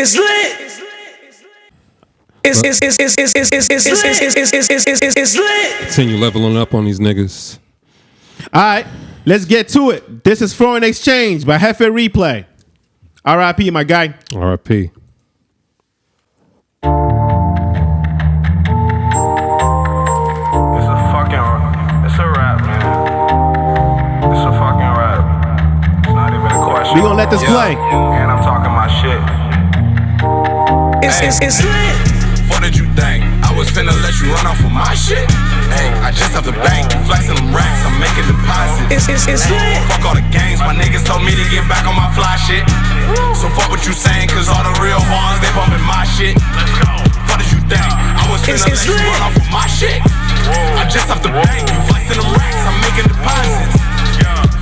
It's lit. It's lit. Continue leveling up on these niggas. All right, let's get to it. This is Foreign Exchange by Jefe Replay. R.I.P. my guy. R.I.P. It's a rap, man. It's a fucking rap. It's not even a question. We gonna let this play. And I'm talking my shit. It's lit. What did you think? I was finna let you run off of my shit? Hey, I just have the bank, you flexing them racks, I'm making deposits. It's lit. Fuck all the games, my niggas told me to get back on my fly shit. So fuck what you saying, cause all the real ones, they bumping my shit. Let's go. What did you think? I was finna let you run off of my shit? I just have the bank, you flexing them racks, I'm making deposits.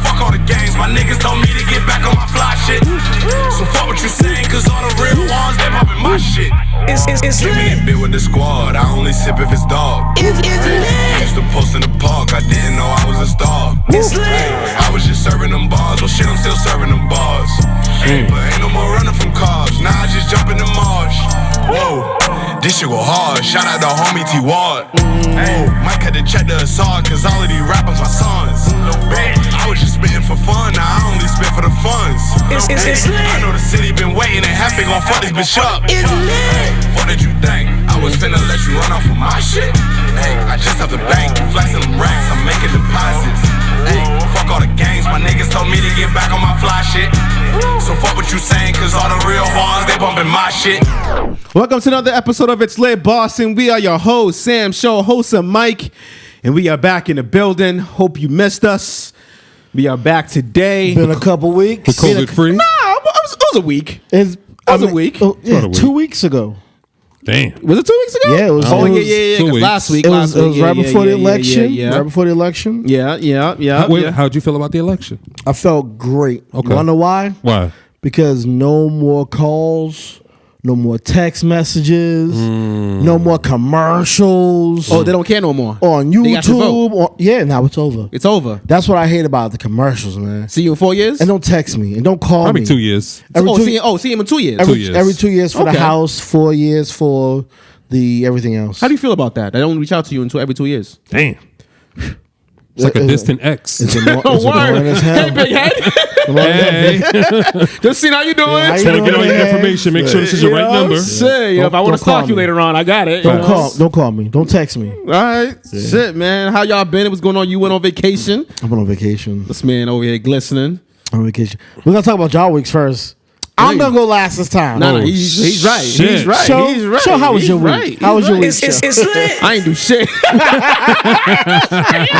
Fuck all the games, my niggas told me to get back on my fly shit. So fuck what you saying, cause all the real ones, they bumping my shit. It's Give me a lit. bit with the squad, I only sip if it's dog. It's lit. Used to post in the park, I didn't know I was a star. It's lit. I was just serving them bars, well shit, I'm still serving them bars. But ain't no more running from cars, now I just jump in the marsh. Whoa, this shit go hard, shout out to homie T Ward. Hey, Mike had to check the assault, cause all of these rappers my sons. I was just spitting for fun, now I only spit for the funds. It's lit. I know the city been waiting and happy gon' fuck this bitch up. It's lit. What did you think? I was finna let you run off of my shit? Hey, I just have the bank, you flexing them racks, I'm making deposits. Hey, fuck all the games, my niggas told me to get back on my fly shit. So fuck what you saying, cause all the real ones, they bumping my shit. Welcome to another episode of It's Lit Boston. We are your host, Sam Show, host of Mike, and we are back in the building. Hope you missed us. We are back today. Been a couple weeks. COVID free? Nah, it was a week. It's, was a week. Oh, yeah, About a week. 2 weeks ago. Damn. Was it 2 weeks ago? Yeah, it was. Oh, it was, yeah. 2 'cause weeks. last week. It was right before the election. Yeah. Right before the election. Yeah. How'd you feel about the election? I felt great. Okay. You wanna know why? Why? Because no more calls, no more text messages, no more commercials. Oh, they don't care no more. on They got to vote. YouTube. Yeah, now it's over. It's over. That's what I hate about the commercials, man. See you in 4 years? And don't text me and don't call Probably me. 2 years. Every two- see him in 2 years. every, 2 years. every 2 years for Okay. the house, 4 years for the everything else. How do you feel about that? They don't reach out to you until every 2 years. Damn. It's like a distant ex. It's annoying as hell. Hey, big head. Hey. Just seeing how you doing. How you Trying to get all your man? information. Make sure this is your right number. Shit, if I want Don't to stalk call you me. later on, I got it. Don't call me. Don't text me. All right. Shit, man. How y'all been? What's going on? You went on vacation. I'm on vacation. This man over here glistening. I'm on vacation. We're gonna talk about y'all weeks first. I'm gonna go last this time. No, he's right. shit. He's right. So- he's right. so how was He's your week? right. How was your week? It's lit. I ain't do shit.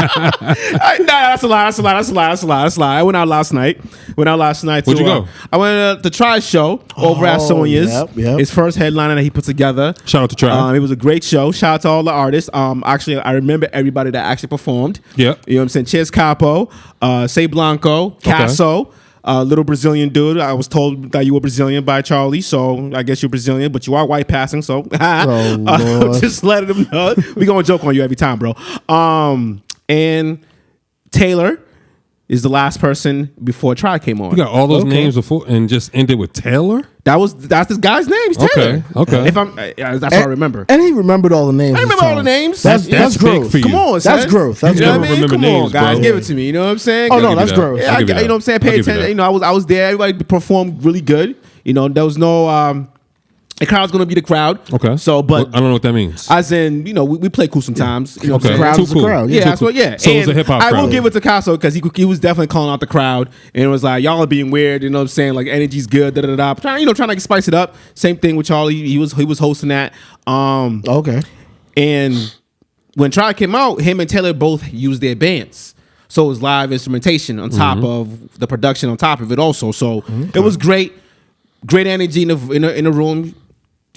Nah, that's a lie. I went out last night. Where'd you go? I went to Try's show over at Oh, Sonia's. yep. His first headliner that he put together. Shout out to Try. It was a great show. Shout out to all the artists. Actually, I remember everybody that actually performed. Yeah. You know what I'm saying? Ches Capo, Say Blanco, Casso. Little Brazilian dude. I was told that you were Brazilian by Charlie, so I guess you're Brazilian, but you are white passing, so Lord. just letting them know. We gonna joke on you every time, bro. And Taylor is the last person before Try came on. You got all those names before and just ended with Taylor? That's this guy's name. He's Taylor. Okay. If I'm, that's what I remember. And he remembered all the names. I remember this all the time. names. That's big growth. for you. Come on, That's son. growth. That's You know growth. what I mean? Remember Come on, names, guys, bro. give it to me. You know what I'm saying? Oh, I'll no, give you that's that. growth. Yeah, I'll give you you know what I'm saying? that. Pay I'll give you attention. that. I was there. Everybody performed really good. You know, there was no the crowd's gonna be the crowd. Okay. So, but I don't know what that means. as in, you know, we play cool sometimes. You know what I'm Okay. saying? Crowd Too is a cool. crowd. Yeah, that's what. Yeah, So it was And a hip-hop I will crowd. give it to Casso because he was definitely calling out the crowd and it was like y'all are being weird. You know what I'm saying? Like energy's good. Da da da. Trying to like spice it up. Same thing with Charlie. He was hosting that. Okay. And when Try came out, him and Taylor both used their bands. So it was live instrumentation on top of the production on top of it also. So it was great. Great energy in the room.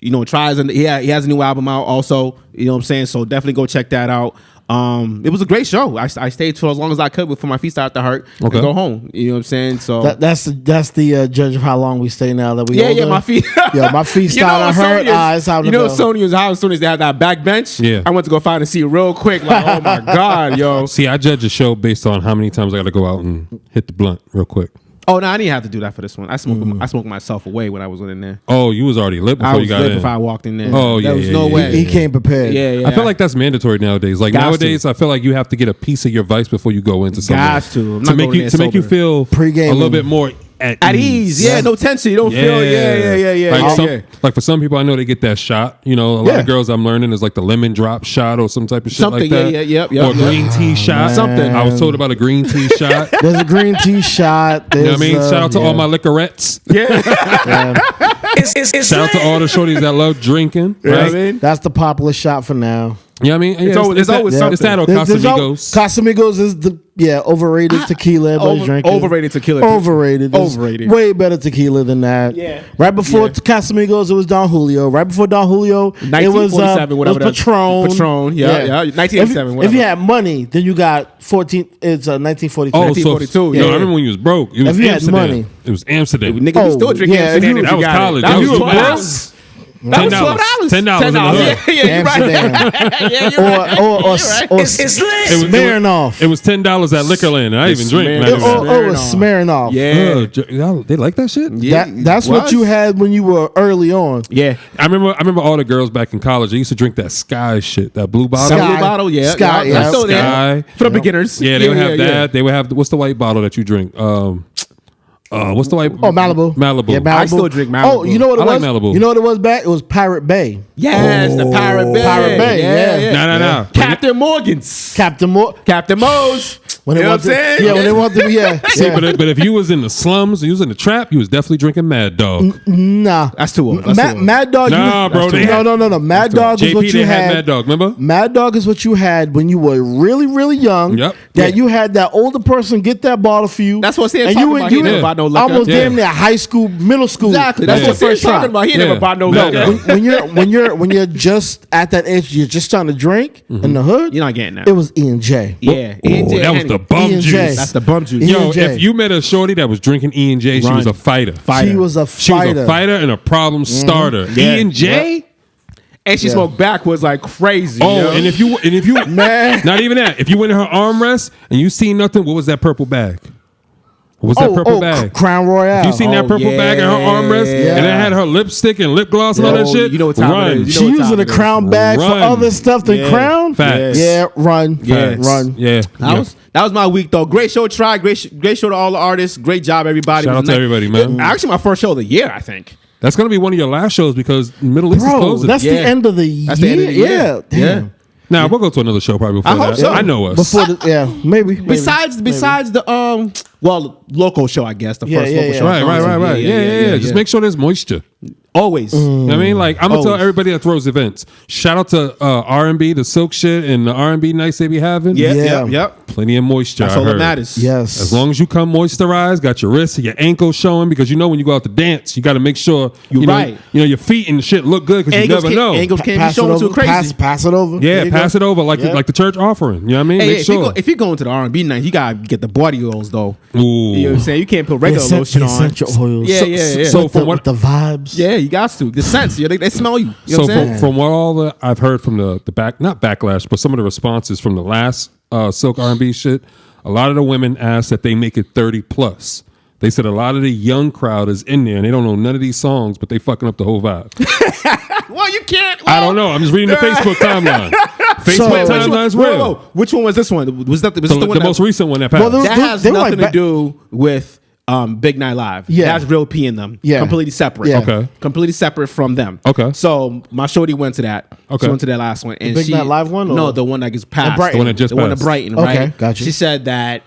You know, Try's and he has a new album out also. You know what I'm saying? So definitely go check that out. It was a great show. I stayed for as long as I could before my feet started to hurt. And Okay. go home. You know what I'm saying? So That's the judge of how long we stay now that we yeah, older. my feet. Yeah, my feet You know starting to what hurt. Sony is? It's time to You know go. Sony is how as soon as they had that back bench. Yeah. I went to go find a seat real quick. Like, oh my God, yo. See, I judge a show based on how many times I got to go out and hit the blunt real quick. Oh no, I didn't have to do that for this one. I smoked myself away when I was in there. Oh, you was already lit before I was you got lit in. before I walked in there. Oh, yeah, there was yeah, no yeah, way. He came prepared. Yeah. I feel like that's mandatory nowadays. Like Got nowadays, to. I feel like you have to get a piece of your vice before you go into something. Got to. I'm not make going you there make you sober. feel Pre-gaming. a little bit more at ease. Yeah, no tension. You don't feel. Yeah. Like for some people, I know they get that shot. You know, a lot of girls I'm learning is like the lemon drop shot or some type of shit Something, like that. yep. Or green tea shot. Something. I was told about a green tea shot. There's a green tea shot. You know what I mean? Shout out to all my liquorettes. Shout out to all the shorties that love drinking. You know Right? what I mean? That's the popular shot for now. You know what I mean? It's always something. It's that or There's Casamigos. Casamigos is the overrated tequila. Everybody's drinking. Overrated tequila. Overrated. There's Overrated. Way better tequila than that. Yeah. Right before Casamigos, it was Don Julio. Right before Don Julio, it was 1947, whatever it was that- Patron. Patron, yeah. 1987, If whatever. you had money, then you got 14. It's 1942. Oh, so 1942, no, yeah. I remember when you was broke. It was If you had Amsterdam. money. It was Amsterdam. Nigga, you still drinking yeah, Amsterdam if if that you was got college. it. That was $12. That was $12. $10 in the hood. Yeah, you're right. Amsterdam. Yeah, you're right. or It's lit. It was- Smirnoff. It was $10 at Liquorland, and I even drink. Smirnoff. Not even that. Or a Smirnoff. Yeah. They like that shit. Yeah. That's what Was. you had when you were early on. Yeah. I remember all the girls back in college. They used to drink that Sky shit, that blue bottle. Sky. Blue bottle, yeah. Sky, yeah. yeah. That's still there. Sky. For the beginners. Yeah, they would have that. yeah. They would have what's the white bottle that you drink? What's the white? Oh, Malibu. Malibu. Yeah, Malibu. I still drink Malibu. Oh, you know what it I like was? Malibu. You know what it was back? It was Pirate Bay. Yes, the Pirate Bay. Pirate Bay, yeah. No. Captain Morgan's. Captain Moe's. When You they know want what I'm saying? Yeah, when they want to be, See, yeah. but if you was in the slums, you was in the trap, you was definitely drinking Mad Dog. Nah. That's too old. That's too old. Mad Dog. Nah, bro, they had- No. Mad Dog is JP, what you they had had. Mad Dog. Remember? Mad Dog is what you had when you were really, really young. Yep. That you had that older person get that bottle for you. That's what Sam's and talking you about. He you never bought no liquor. almost Yeah. damn near high school, middle school. Exactly. That's Yeah. what Sam's talking try. about. He Yeah. never bought no Mad liquor. Dog. when you're just at that age, you're just trying to drink in the hood. You're not getting that. It was E&J. Yeah. Oh, that was the bum E&J. juice. That's the bum juice. Yeah. Yo, E&J. if you met a shorty that was drinking E&J, she Run. was a fighter. She was a She was fighter. a fighter and a problem starter. Yeah. E&J? And she smoked backwards like crazy. Oh, yo. and if you Man. not even that. If you went in her armrest and you seen nothing, what was that purple bag? What was that purple bag? Crown Royale. You seen that Oh, purple bag in her armrest, yeah. and it had her lipstick and lip gloss and all that Yo, shit. you know what time it Run. is. You She know what using time a it is. Crown bag for Run. other stuff than Yeah. Crown. Facts. Yeah, run. Yes. Run. Yeah. That was my week though. Great show, try. Great show to all the artists. Great job, everybody. Shout It out was to everybody, man. Actually, my first show of the year, I think. That's gonna be one of your last shows because Middle East is Bro, closing. that's the Yeah. end of the year. That's the end of the year. Yeah. Yeah. Damn. Now we'll go to another show probably before I hope that. so. I know us. Before the, maybe. Besides the local show, I guess the Yeah, first yeah, local yeah. show. Right. Yeah. Just make sure there's moisture. Always. You know what I mean, like I'm gonna tell Always. everybody that throws events. Shout out to R&B, the Silk shit, and the R&B nights they be having. Yep. Plenty of moisture. That's I all that heard. matters. Yes. As long as you come moisturized, got your wrists, your ankles showing, because you know when you go out to dance, you got to make sure you know, right. you know your feet and shit look good because you never know. Angles can't be Pass it showing too over. crazy. Pass it over. Yeah, There you pass go. it over like Yeah. like the church offering. You know what I mean? Hey, Make sure. if you're going to the R&B night, you gotta get the body oils though. Ooh. You know what I'm saying? You can't put regular The lotion on. essential oils. Yeah. So With from the, what- with the vibes. Yeah, you got to. The scents, they smell you. You know So what I'm saying? from what all the I've heard from the not backlash, but some of the responses from the last Silk R&B shit, a lot of the women asked that they make it 30 plus. They said a lot of the young crowd is in there and they don't know none of these songs, but they fucking up the whole vibe. Well, you can't. I don't know. I'm just reading the Facebook timeline. Facebook timeline's Whoa, real. whoa. Which one was this one? Was that the The one most recent one that passed. Well, there was- that has They were nothing like to do with Big Night Live. Yeah. That's Real P in them. Yeah. Completely separate. Yeah. Okay. Completely separate from them. Okay. So my shorty went to that. Okay. She went to that last one. And Big she, Night Live one, No, or- the one that gets passed. Brighton. The one that just the one at passed. Brighton, Okay, right? gotcha. She said that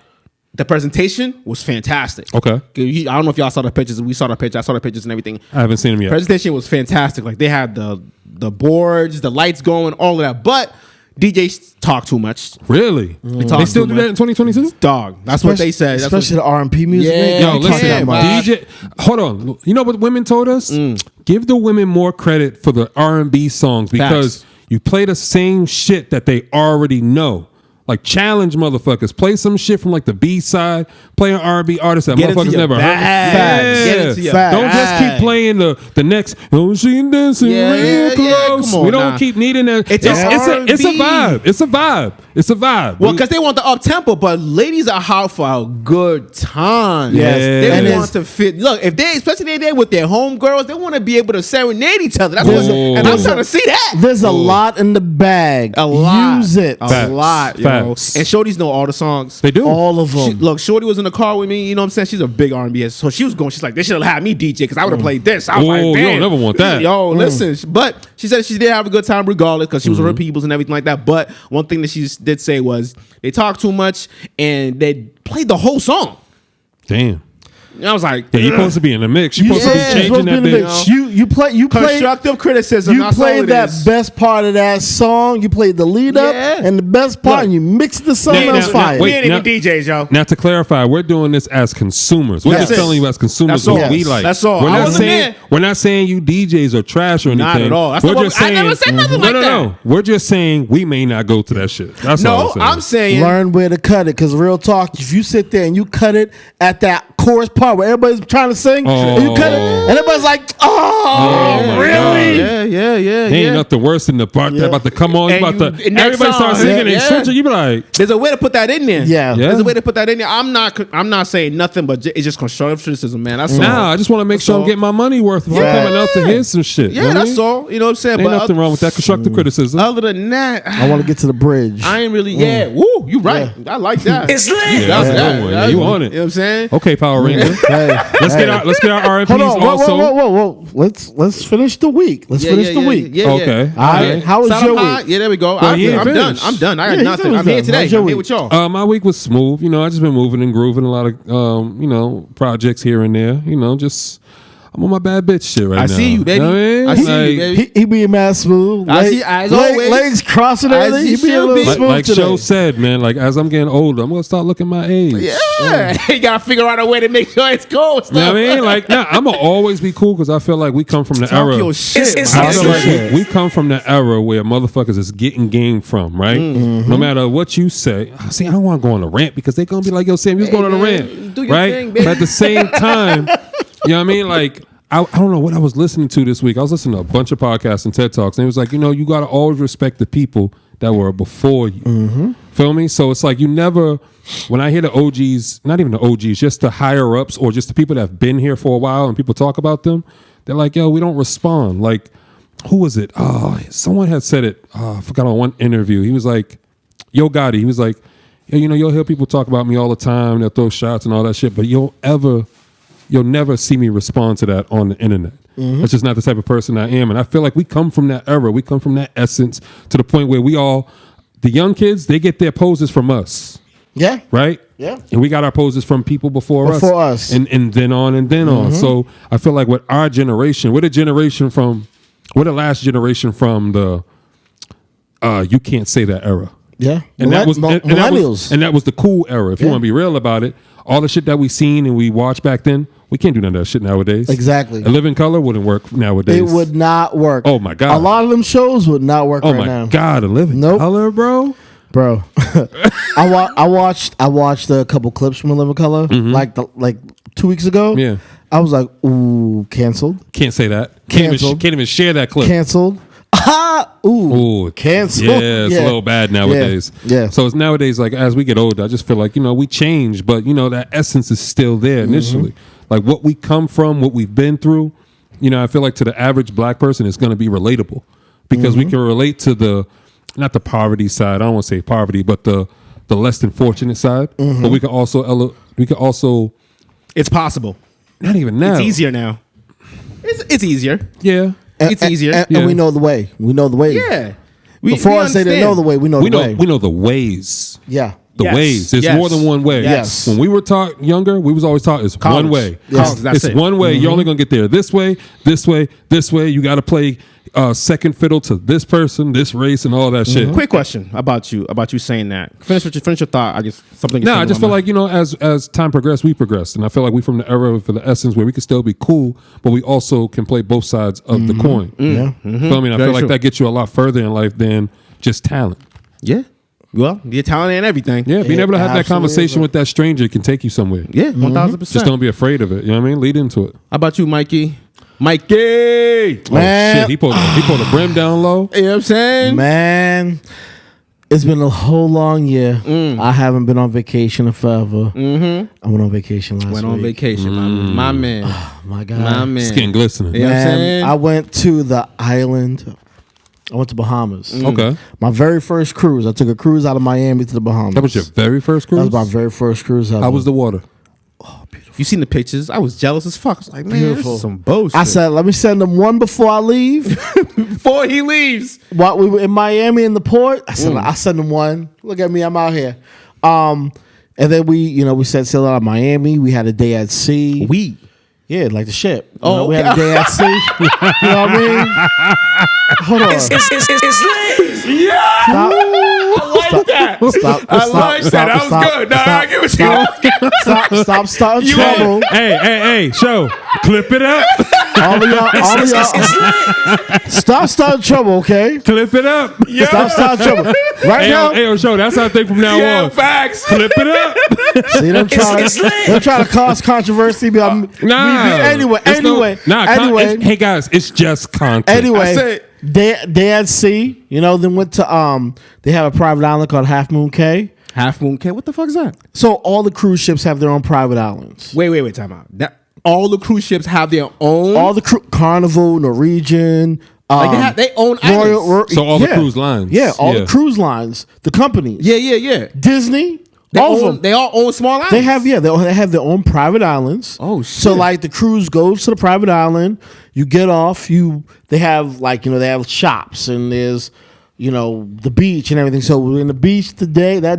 the presentation was fantastic. Okay. I don't know if y'all saw the pictures. We saw the pictures. I saw the pictures and everything. I haven't seen them yet. Presentation was fantastic. Like they had the boards, the lights going, all of that. But DJs talk too much. Really? talk They still too do that in 2022? Dog. That's what they said. That's Especially the R&B music. Yeah. They Yo, don't talk listen, that much. DJ. Hold on. You know what women told us? Give the women more credit for the R&B songs because Facts. you play the same shit that they already know. Like challenge motherfuckers. Play some shit from like the B side. Play an R&B artist that Get into motherfuckers your never bag. heard. Get into your Facts. Don't just keep playing the next. Oh, she dancing real close. Come on, We don't keep needing that. It's It's a a vibe. It's a vibe. It's a vibe. Well, because they want the up tempo, but ladies are hot for a good time. Yes. They And want to fit. Look, if they, especially if they're with their homegirls, they want to be able to serenade each other. That's what, Oh. and I'm trying to see that. There's a lot in the bag. A lot. Use it. A Facts. lot, yo. Facts. And Shorty's know all the songs. They do. All of them. Look, Shorty was in the car with me. You know what I'm saying? She's a big R&B. So she was going. She's like, they should have had me DJ because I would have played this. I was like, Oh, damn. you don't never want that. Yo, listen. But she said she did have a good time regardless because she was with her peoples and everything like that. But one thing that she did say was they talk too much and they played the whole song. Damn. And I was like, Yeah, you're supposed to be in the mix. You're supposed to Yeah, be changing that bitch. You play constructive criticism. You that's all played it that is. best part of that song. You played the lead up Yeah. and the best part, Look. and you mixed the song. Now- That's now- fire. We wait, ain't even DJs, yo. Now to clarify, we're doing this as consumers. We're That's just it. telling you as consumers That's what all. we like. That's all. We're I not wasn't saying there. we're not saying you DJs are trash or anything. Not at all. That's We're not just what- I saying never said nothing like that. No. We're just saying we may not go to that shit. That's all No, I'm saying Learn where to cut it, because real talk, if you sit there and you cut it at that chorus part where everybody's trying to sing, and you cut it, and everybody's like, oh, my really? God. Yeah. ain't nothing worse than the part that about to come on. And About to you- next everybody start song. singing and Yeah. switching. You be like, There's a way to put that in there. Yeah. Yeah. There's a way to put that in there. I'm not saying nothing, but it's just constructive criticism, man. That's all. nah. I just want to make sure I'm all. getting my money worth if I'm Yeah. coming out to hear some shit. Yeah, you know what I that's mean? all. You know what I'm saying? Ain't nothing wrong with that constructive criticism. Other than that, I want to get to the bridge. I ain't really. Yeah, woo, you right. I like that. It's lit. Yeah, that's a good one. Yeah, you on it. You know what I'm saying? Okay, Power Ranger. Hey, Let's get our R&B's Hold on, also. whoa. Let's finish the week. Let's finish the week. Yeah. Okay. All right. How was Sound your high? week? Yeah, there we go. Well, you ain't I'm done. finished. I'm done. I Yeah, got he nothing. said he I'm was here done. today. How's your I'm here week? with y'all. My week was smooth. You know, I just been moving and grooving a lot of, projects here and there. You know, just I'm on my bad bitch shit right now. I see you, baby. know what I mean? I see you, Like- baby. He being mad smooth. I see- as always. Legs crossing As everything. he He being a should little be. smooth Like today. Joe said, man, like as I'm getting older, I'm gonna start looking my age. Yeah, you gotta figure out a way to make sure it's cool. You know what I mean? Like, nah, I'm gonna always be cool because I feel like we come from the Talk era. your shit. It's- man. I feel like Shit. we come from the era where motherfuckers is getting game from, right? No matter what you say. See, I don't want to go on a rant because they're gonna be like, yo, Sam, you was going on a man, rant. do your Right? thing, baby. But at the same time, you know what I mean? Like, I don't know what I was listening to this week. I was listening to a bunch of podcasts and TED Talks, and it was like, you got to always respect the people that were before you. Feel me? So it's like you never, when I hear the OGs, not even the OGs, just the higher ups or just the people that have been here for a while and people talk about them, they're like, yo, we don't respond. Like, who was it? Oh, someone had said it. I forgot on one interview. He was like, Yo Gotti. He was like, yeah, you'll hear people talk about me all the time. They'll throw shots and all that shit, but you'll never see me respond to that on the internet. That's just not the type of person I am. And I feel like we come from that era. We come from that essence to the point where the young kids, they get their poses from us. Yeah. Right? Yeah. And we got our poses from people before us. And then on and then on. So I feel like with our generation, we're the last generation from the you can't say that era. Yeah. And that was millennials. and that was the cool era. If you Yeah. want to be real about it, all the shit that we seen and we watched back then, we can't do none of that shit nowadays. Exactly. A Living Color wouldn't work nowadays. It would not work. Oh, my God. A lot of them shows would not work Oh right my now. God, A Living Nope. Color, bro. Bro. I watched a couple clips from A Living Color like 2 weeks ago. Yeah. I was like, ooh, canceled. Can't say that. Can't Canceled. even share that clip. Canceled. Ah, Ooh, canceled. Yeah, it's a little bad nowadays. Yeah. So it's nowadays, like as we get older, I just feel like we change, but that essence is still there initially. Like what we come from, what we've been through. I feel like to the average black person, it's going to be relatable because we can relate to not the poverty side. I don't want to say poverty, but the less than fortunate side. But we can also It's possible. not even now. It's easier now. It's easier. Yeah. It's easier. And we know the way. We know the way. Yeah. Before I say they know the way, we know We the know way. we know the ways. Yeah. The Yes. ways. There's Yes. more than one way. Yes. When we were taught younger, we was always taught it's College. one way. College, that's it's it. one way. You're only gonna get there this way, this way, this way. You got to play second fiddle to this person, this race, and all that shit. Quick question about you saying that. Finish your thought. I guess something. No, I just feel like as time progressed, we progressed, and I feel like we from the era for the essence where we can still be cool, but we also can play both sides of the coin. Yeah. Feel me? And I Very feel like true. that gets you a lot further in life than just talent. yeah. Well, you're talented and everything. Yeah, being able to have that absolutely conversation is. with that stranger can take you somewhere. Yeah, 1000%. Just don't be afraid of it. You know what I mean? Lead into it. How about you, Mikey? Mikey! Man. Oh shit, he pulled the brim down low. You know what I'm saying? Man, it's been a whole long year. I haven't been on vacation in forever. I went on vacation last week. Went on vacation, my man. Oh my God. My man. Skin glistening. Yeah. You know what I'm saying? I went to the island. I went to Bahamas. Okay. My very first cruise. I took a cruise out of Miami to the Bahamas. That was your very first cruise? That was my very first cruise ever. How was the water? You seen the pictures? I was jealous as fuck. I was like, man, Beautiful. this is some bullshit. I said, let me send them one before I leave. before he leaves. While we were in Miami in the port, I said, I'll send them one. Look at me, I'm out here. And then we set sail out of Miami. We had a day at sea. Yeah, like the ship. We had a day at sea. You know what I mean? Hold on. It's lit. Yeah. I like that. I like that. That was good. No, I get what you Stop starting trouble. Hey, show. Clip it up. All of y'all. Stop starting trouble, okay? Clip it up. Yeah. Stop starting trouble. Right now. Hey, show. That's how I think from now Yeah, on. facts. Clip it up. See, them trying to cause controversy. Anyway. Hey guys, it's just content. Anyway, they at sea, then went to they have a private island called Half Moon Cay. Half Moon Cay. What the fuck is that? So all the cruise ships have their own private islands. Wait, time out. All the cruise ships have their own. All the Carnival, Norwegian, like they own islands. So all the cruise lines. Yeah, all the cruise lines, the companies. Yeah. Disney. They all own small islands. They have their own private islands. Oh shit! So like the cruise goes to the private island, you get off, they have they have shops and there's the beach and everything. So we're in the beach that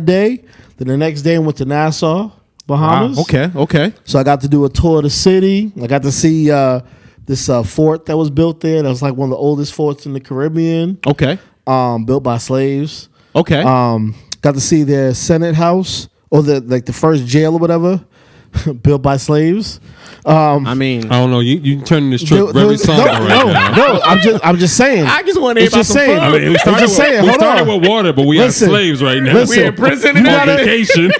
day. Then the next day I went to Nassau, Bahamas. Wow. Okay. So I got to do a tour of the city. I got to see this fort that was built there. That was like one of the oldest forts in the Caribbean. Okay. Built by slaves. Okay. Got to see their Senate house or the first jail or whatever, built by slaves. I mean, I don't know. You turning this trip very somber right now. No, I'm just saying. I just want to hear about some fun. I mean, we started with water, but we have slaves right now. Listen, we in prison and on vacation.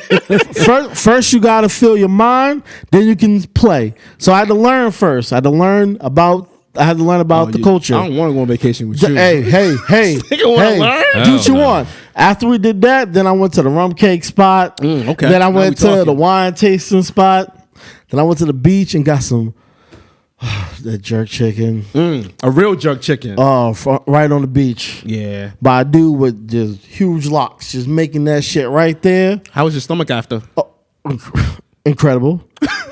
First, you got to fill your mind, then you can play. So I had to learn first. I had to learn about the culture. I don't want to go on vacation with you. Hey, learn? do what you want. After we did that, then I went to the rum cake spot. Okay. Then I went to the wine tasting spot. Then I went to the beach and got some that jerk chicken. A real jerk chicken. Right on the beach. Yeah. By a dude with just huge locks, just making that shit right there. How was your stomach after? Incredible.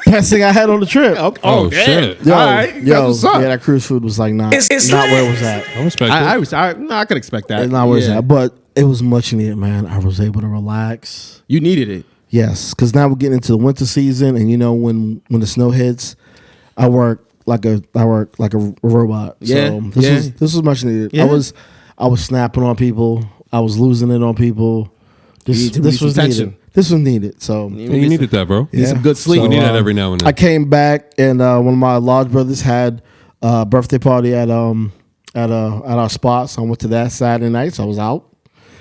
Best thing I had on the trip. Oh shit. Yo, all right. That cruise food was like not where it was at. I respect it. I could expect that. It's not where it's at, but it was much needed, man. I was able to relax. You needed it. Yes, because now we're getting into the winter season, and when the snow hits, I work like a robot. Yeah, so this was much needed. Yeah. I was snapping on people. I was losing it on people. This was tension. needed. This was needed. So You needed that, bro. Need some good sleep. We need that every now and then. I came back, and one of my large brothers had a birthday party at our spot. So I went to that Saturday night. So I was out.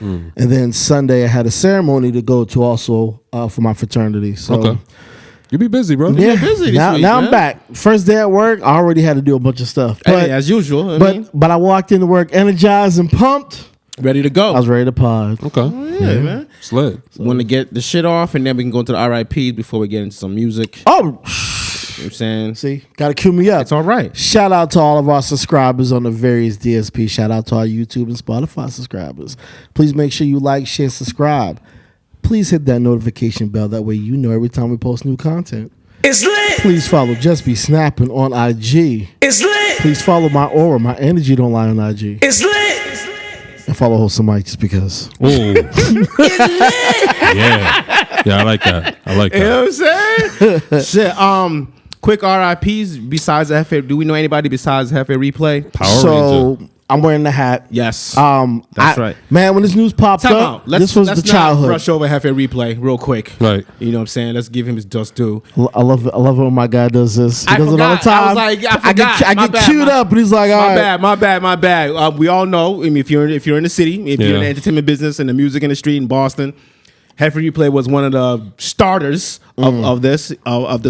And then Sunday I had a ceremony to go to also for my fraternity. So okay. You be busy, bro. yeah, busy this now week, I'm man. back. First day at work, I already had to do a bunch of stuff. But Hey, as usual. but I walked into work energized and pumped. Ready to go. I was ready to pod. Okay. Yeah, man. Slid. Want to get the shit off, and then we can go into the RIPs before we get into some music. Oh, You know what I'm saying? see, gotta cue me up. It's all right. Shout out to all of our subscribers on the various DSPs. Shout out to our YouTube and Spotify subscribers. Please make sure you like, share, subscribe. Please hit that notification bell. That way you know every time we post new content. It's lit. Please follow Just Be Snapping on IG. It's lit. Please follow my aura. My energy don't lie on IG. It's lit. And follow Wholesome Mike just because. Ooh. It's lit. Yeah, I like that. You know what I'm saying? Shit. Quick RIPs besides Jefe. Do we know anybody besides Jefe Replay? Power Ranger. I'm wearing the hat. Yes. That's right. Man, when this news popped Time up, out. Let's the not childhood. rush over Jefe Replay real quick. Right. You know what I'm saying? Let's give him his just due. I love it when my guy does this. He I does it all the forgot. I time. was like, I forgot. I My get bad, queued up, and he's like, all right. My bad. We all know. I mean, if you're in the city, if you're in the entertainment business and the music industry in Boston, Jefe Replay was one of the starters of this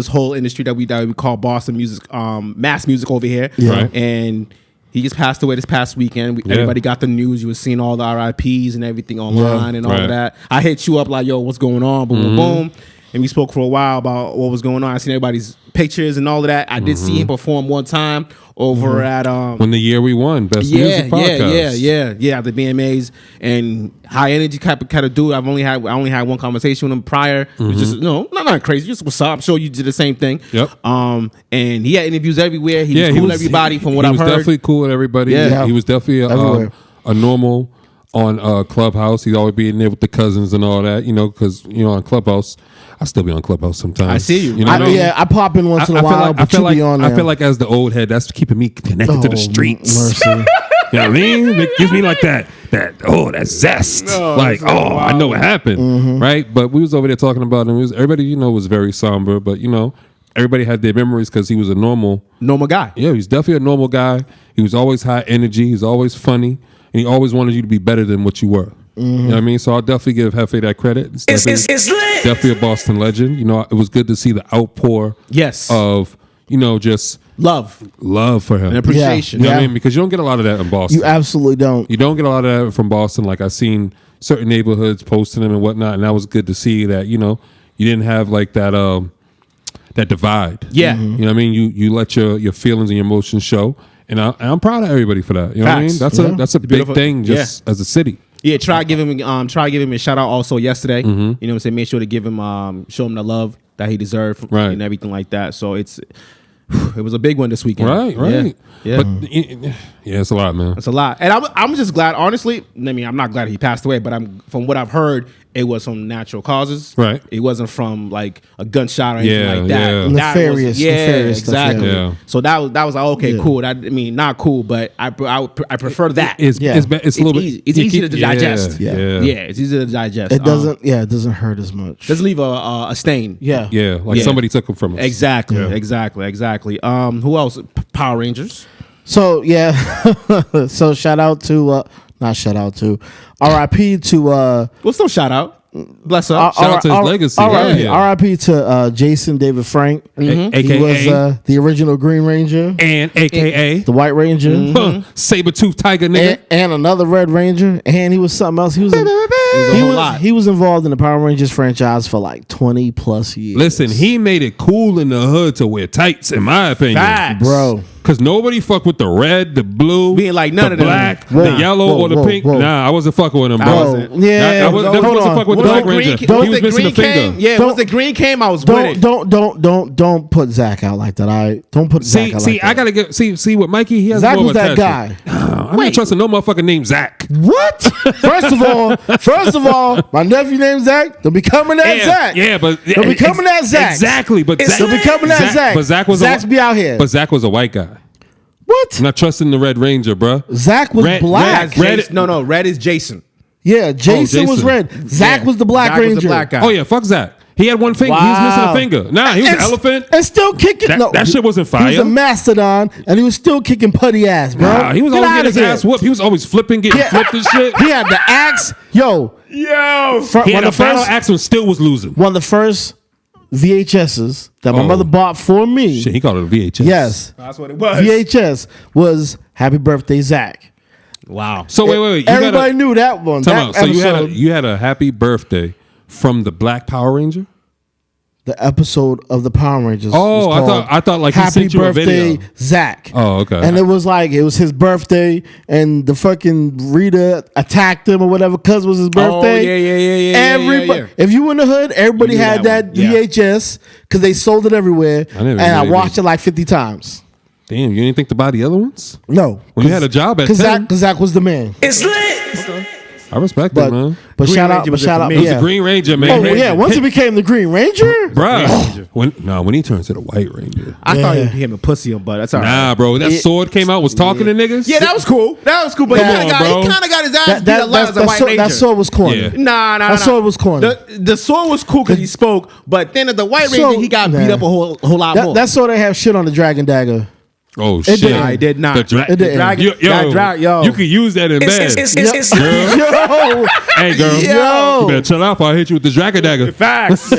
whole industry that we call Boston music, mass music over here. Yeah. Right. And he just passed away this past weekend. Everybody got the news. You were seeing all the RIPs and everything online and all of that. I hit you up like, yo, what's going on? Boom, boom, boom. And we spoke for a while about what was going on. I seen everybody's pictures and all of that. I did see him perform one time over at When the year we won Best Music Podcast. at the BMAs, and high energy kind of dude. I only had one conversation with him prior. It was just not crazy. Just what's up. I'm sure you did the same thing. Yep. And he had interviews everywhere. He was cool with everybody from what I've heard. He was definitely cool with everybody. Yeah. He was definitely a normal on Clubhouse. He'd always be in there with the cousins and all that, because on Clubhouse, I still be on Clubhouse sometimes. I see you. I pop in once in a while, but you be on there. I feel like as the old head, that's keeping me connected to the streets. Mercy. You know what I mean? It gives me like that zest. I know what happened, right? But we was over there talking about him. Everybody, was very somber, but everybody had their memories because he was a normal guy. Yeah, he's definitely a normal guy. He was always high energy. He's always funny, and he always wanted you to be better than what you were. You know what I mean? So I'll definitely give Jefe that credit. It's lit. definitely a Boston legend. It was good to see the outpour of, just love for him. and appreciation. You know what I mean? Because you don't get a lot of that in Boston. You absolutely don't. You don't get a lot of that from Boston. Like I seen certain neighborhoods posting them and whatnot, and that was good to see that, you didn't have like that that divide. Yeah. You know what I mean? You let your feelings and your emotions show. And I'm proud of everybody for that. You know what I mean? That's a big thing just as a city. Yeah, try give him a shout out also yesterday. You know what I'm saying? Make sure to give him show him the love that he deserved and everything like that. So it was a big one this weekend. Right. Yeah. But it's a lot, man. It's a lot. And I'm just glad, honestly, I mean, I'm not glad he passed away, but from what I've heard, it was from natural causes. Right. It wasn't from like a gunshot or anything like that. Yeah. Nefarious exactly. stuff, yeah. So that was like, okay, cool. I mean, not cool, but I prefer that. It's a little bit easy. It's easy to digest. Yeah. It's easy to digest. It doesn't hurt as much. Doesn't leave a stain. Yeah, like somebody took them from us. Exactly. Who else? Power Rangers. So so shout out to not shout out to R.I.P. to Well, still shout out. Bless up. Shout out to his legacy. R.I.P. to Jason David Frank. AKA He was the original Green Ranger and AKA the White Ranger, saber-tooth tiger nigga, and another Red Ranger, and he was something else. He was involved in the Power Rangers franchise for like 20 plus years. Listen, he made it cool in the hood to wear tights, in my opinion. Facts. Bro. Because nobody fucked with the red, the blue, Being like none the of them. black, Whoa, the yellow, whoa, or the whoa, pink. whoa. Nah, I wasn't fucking with him, I bro. wasn't. Yeah, I wasn't fucking with the Black Ranger. He was missing a finger. Yeah, once the green came, I was with it. Don't put Zach out like that. Don't put Zach out like that. I gotta get see with Mikey. He has Zach more was of a that guy. I'm not trusting no motherfucker named Zach. What? First of all, my nephew named Zach. Don't be coming at Zach. Yeah, but don't be coming at Zach. Exactly, but Don't be coming at Zach. But Zach's be out here. But Zach was a white guy. What? I'm not trusting the Red Ranger, bro. Zach was black. Red is Jason. Yeah, Jason was red. Zach was the Black Ranger. Was the black guy. Oh yeah, fuck Zach. He had one finger. He was missing a finger. Nah, he was an elephant. And still kicking. That shit wasn't fire. He was a mastodon, and he was still kicking putty ass, bro. Nah, he was always getting his ass whooped. He was always flipping, getting flipped and shit. He had the axe. He had a battle axe and still was losing. One of the first VHSs that my mother bought for me. Shit, he called it a VHS. Yes. That's what it was. VHS was Happy Birthday, Zach. Wow. So wait. Everybody knew that one. So you had a happy birthday from the Black Power Ranger? The episode of the Power Rangers. Oh, was I thought like he Happy sent you a Birthday, video. Zach. Oh, okay. And it was his birthday, and the fucking Rita attacked him or whatever because it was his birthday. Oh, yeah. Everybody, if you were in the hood, everybody had that VHS because they sold it everywhere, and I watched it like 50 times. Damn, you didn't think to buy the other ones? No, Well, you had a job at 10. Zach was the man. It's lit. I respect that, man. But Green shout out, Ranger but was it shout for out, me. He was yeah. a Green Ranger, man. Oh yeah, once he became the Green Ranger, Bruh. When he turned to the White Ranger. I thought he became a pussy, but that's all right. Nah, bro. That sword came out, was talking to niggas. Yeah, that was cool. That was cool, but Come he on, kind bro. of got his ass beat a lot as a White Ranger. that sword was corny. Yeah. Nah. That sword was corny. The sword was cool because he spoke, but then at the White Ranger, he got beat up a whole lot more. That sword didn't have shit on the Dragon Dagger. Oh shit! didn't. I did not. The It didn't. Dragon, yo. You can use that in bed. It's Girl. Yo, Hey, girl. Yo. You better chill out. Before I hit you with the Dragon Dagger. Facts.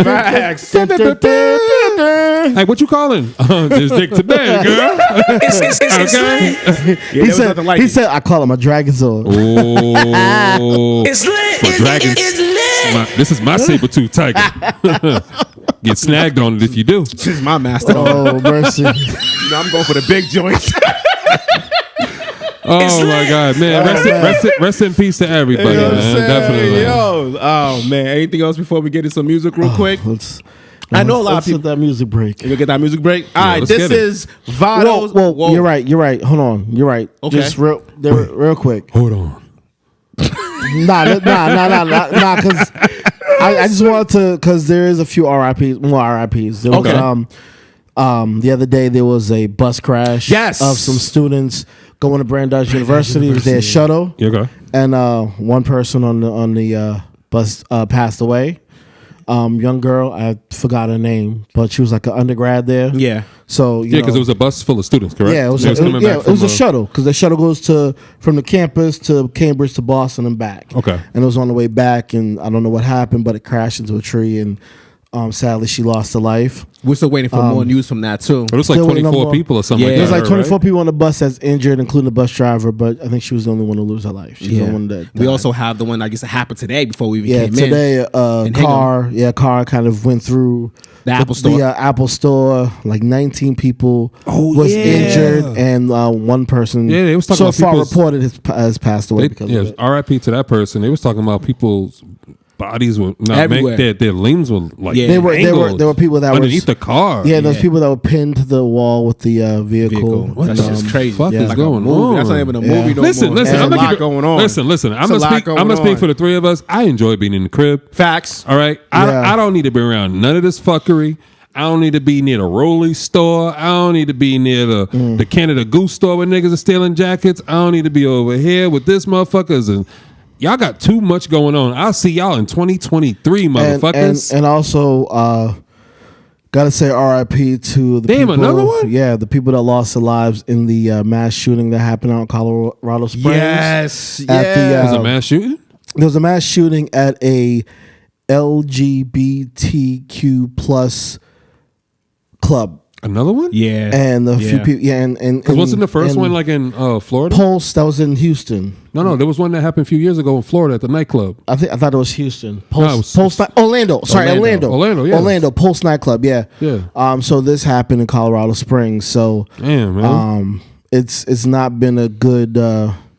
Facts. Hey, what you calling? This dick to bed, girl. Okay. Yeah, he there was said, nothing like he it. said, I call it my Dragon Sword. Oh. It's lit. My dragons. It's lit. This is my saber-tooth tiger. Get snagged on it if you do. This is my master. Oh, mercy. You know, I'm going for the big joints. Oh my God, man! Rest in peace to everybody, You know what I'm man. saying? Definitely. Yo, oh man. Anything else before we get into some music real quick? I know a lot of let's people- hit that music break. You gonna get that music break? All right, let's this get it. is Vado's. Whoa, you're right. Hold on, you're right. Okay. Just real quick. Hold on. Nah, because I just wanted to, because there is a few RIPs, more RIPs. There was, Okay. the other day there was a bus crash. Yes. Of some students going to Brandeis University. It was their shuttle, You okay? and one person on the bus passed away. Young girl, I forgot her name, but she was like an undergrad there. Yeah. So Yeah, because it was a bus full of students, correct? yeah, it was They coming back it was from, a shuttle, because the shuttle goes from the campus to Cambridge to Boston and back. Okay. And it was on the way back, and I don't know what happened, but it crashed into a tree, and sadly she lost her life. We're still waiting for more news from that too. It was like Still waiting on 24 more. people or something Yeah. like There's that. like right? 24 people on the bus that's injured, including the bus driver, but I think she was the only one to lose her life. She's the only one that We died. also have the one I guess that happened today before we even Yeah, came today in car kind of went through The Apple Store. The Apple Store, like 19 people Oh, was yeah. injured, and one person Yeah, they was talking so about far people's- reported has passed away because Yeah, of it. RIP to that person. They was talking about people's bodies were not Everywhere. their limbs were like Yeah. There were angled people that underneath were the car. Yeah, those people that were pinned to the wall with the vehicle. What What That's the just crazy. fuck yeah. is Like a going movie. on? That's not even a Yeah. movie no Listen, more. listen. There's I'm a gonna lot keep it- going on. Listen. I'm There's a gonna lot speak. going I'm gonna speak on. for the three of us. I enjoy being in the crib. Facts. All right. Yeah. I don't need to be around none of this fuckery. I don't need to be near the Rolly store. I don't need to be near the Canada Goose store where niggas are stealing jackets. I don't need to be over here with this motherfuckers, and y'all got too much going on. I'll see y'all in 2023, motherfuckers. And also, gotta say RIP to the Damn, people. another one? Yeah, the people that lost their lives in the mass shooting that happened out in Colorado Springs. Yes. At the, It was a mass shooting. There was a mass shooting at a LGBTQ plus club, Another one? Yeah. and a few people. Yeah, and Because wasn't the first and one like in Florida? Pulse? That was in Houston. No, there was one that happened a few years ago in Florida at the nightclub. I thought it was Houston. No, it was- Orlando. Sorry, Orlando. Orlando, yes. Orlando Pulse nightclub. Yeah. Yeah. So this happened in Colorado Springs. So Damn, man. it's not been a good.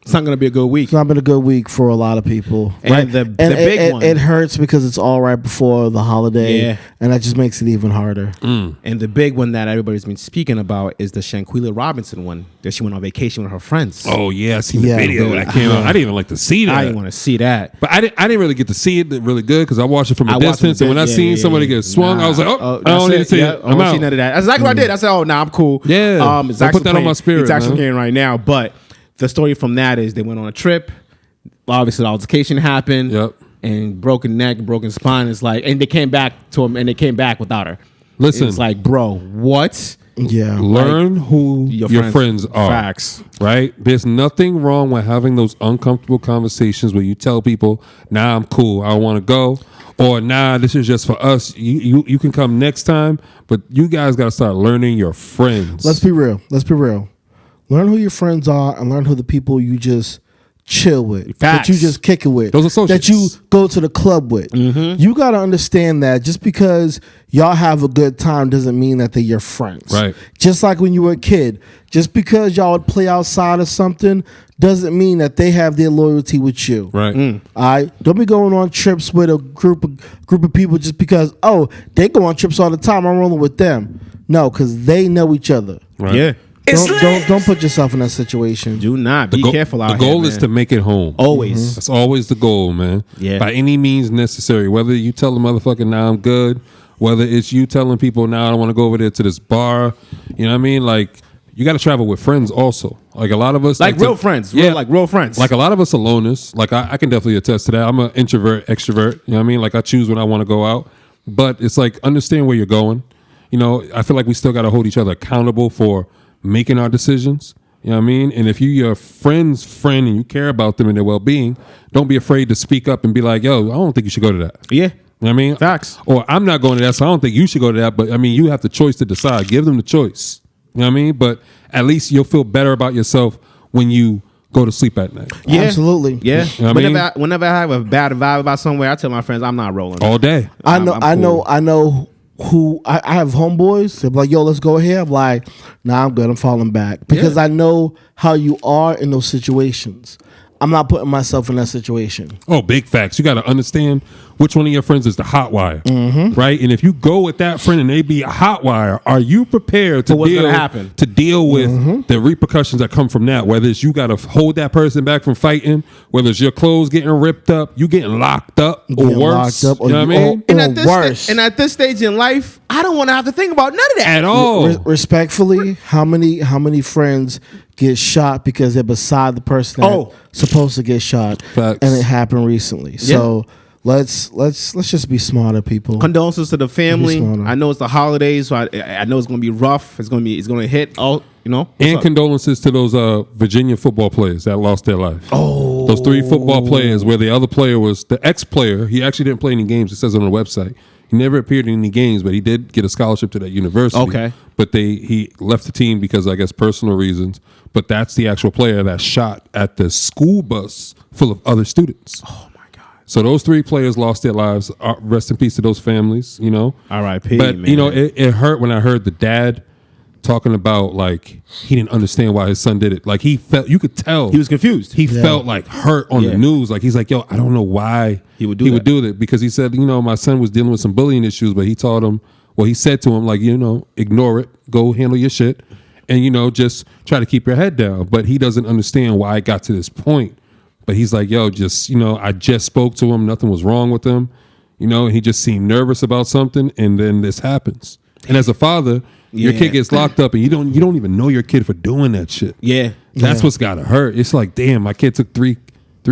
It's not gonna be a good week. It's not been a good week for a lot of people. And the big one. It hurts because it's all right before the holiday, Yeah. and that just makes it even harder. And the big one that everybody's been speaking about is the Shanquella Robinson one that she went on vacation with her friends. Oh yeah, I seen the Yeah. video that came out. I didn't even like to see that. I didn't want to see that. But I didn't really get to see it really good because I watched it from I a watched distance, it and when I yeah, seen yeah, somebody yeah. get swung, I was like, I don't that's need to see it. I I'm don't out. see none of that. That's exactly what I did. I said, oh, nah, I'm cool. Yeah. It's Don't put actually that on my spirit, It's actually man. playing right now. But the story from that is they went on a trip. Obviously, the altercation happened. Yep. And broken neck, broken spine. It's like, and they came back to him, and they came back without her. Listen. It's like, bro, what? Yeah, Learn who your friends are. Facts. Right? There's nothing wrong with having those uncomfortable conversations where you tell people, nah, I'm cool. I don't want to go. Or nah, this is just for us. You can come next time. But you guys got to start learning your friends. Let's be real. Learn who your friends are and learn who the people you just chill with, Facts. that you just kick it with, Those associates. that you go to the club with. You got to understand that just because y'all have a good time doesn't mean that they're your friends. Right. Just like when you were a kid, just because y'all would play outside or something doesn't mean that they have their loyalty with you. Right. All right, don't be going on trips with a group of people just because they go on trips all the time. I'm rolling with them. No, because they know each other. Right. Yeah. Don't put yourself in that situation. Do not be careful out here. The goal here, is to make it home. Always. That's always the goal, man. Yeah. By any means necessary. Whether you tell the motherfucker, nah, I'm good. Whether it's you telling people, nah, I don't want to go over there to this bar. You know what I mean? Like, you got to travel with friends also. Like a lot of us, like real friends. Yeah, like real friends. Like a lot of us are loners. Like I can definitely attest to that. I'm an introvert, extrovert. You know what I mean? Like I choose when I want to go out. But it's like understand where you're going. You know, I feel like we still got to hold each other accountable for making our decisions. You know what I mean? And if you're your friend's friend and you care about them and their well-being, don't be afraid to speak up and be like, yo, I don't think you should go to that. Yeah. You know what I mean? Facts. Or I'm not going to that, so I don't think you should go to that. But I mean, you have the choice to decide. Give them the choice. You know what I mean? But at least you'll feel better about yourself when you go to sleep at night. Yeah. Absolutely. Yeah. You know what I mean? Whenever I have a bad vibe about somewhere, I tell my friends I'm not rolling. All day. I know who I have homeboys. They're like, yo, let's go here. I'm like, nah, I'm good. I'm falling back. Because I know how you are in those situations. I'm not putting myself in that situation. Oh, big facts. You got to understand which one of your friends is the hot wire, right? And if you go with that friend and they be a hot wire, are you prepared to deal with the repercussions that come from that? Whether it's you got to hold that person back from fighting, whether it's your clothes getting ripped up, you getting locked up, or worse. You know what I mean? And at this stage in life, I don't want to have to think about none of that at all. Respectfully, how many friends get shot because they're beside the person that's supposed to get shot? Facts. And it happened recently. So let's just be smarter, people. Condolences to the family. I know it's the holidays, so I know it's gonna be rough. It's gonna hit all, you know. And condolences to those Virginia football players that lost their life. Oh, those 3 football players where the other player was the ex-player. He actually didn't play any games. It says on the website. He never appeared in any games, but he did get a scholarship to that university. Okay. But he left the team because, I guess, personal reasons. But that's the actual player that shot at the school bus full of other students. Oh, my God. So those 3 players lost their lives. Rest in peace to those families, you know. R.I.P., But, man. you know, it hurt when I heard the dad talking about, like, he didn't understand why his son did it. Like, he felt, you could tell. He was confused. He felt, like, hurt on the news. Like, he's like, yo, I don't know why he would do that. Because he said, you know, my son was dealing with some bullying issues, but he told him, well, he said to him, like, you know, ignore it. Go handle your shit. And, you know, just try to keep your head down. But he doesn't understand why it got to this point. But he's like, yo, just, you know, I just spoke to him. Nothing was wrong with him. You know, and he just seemed nervous about something. And then this happens. And as a father, your kid gets locked up and you don't even know your kid for doing that shit. Yeah. That's what's got to hurt. It's like, damn, my kid took three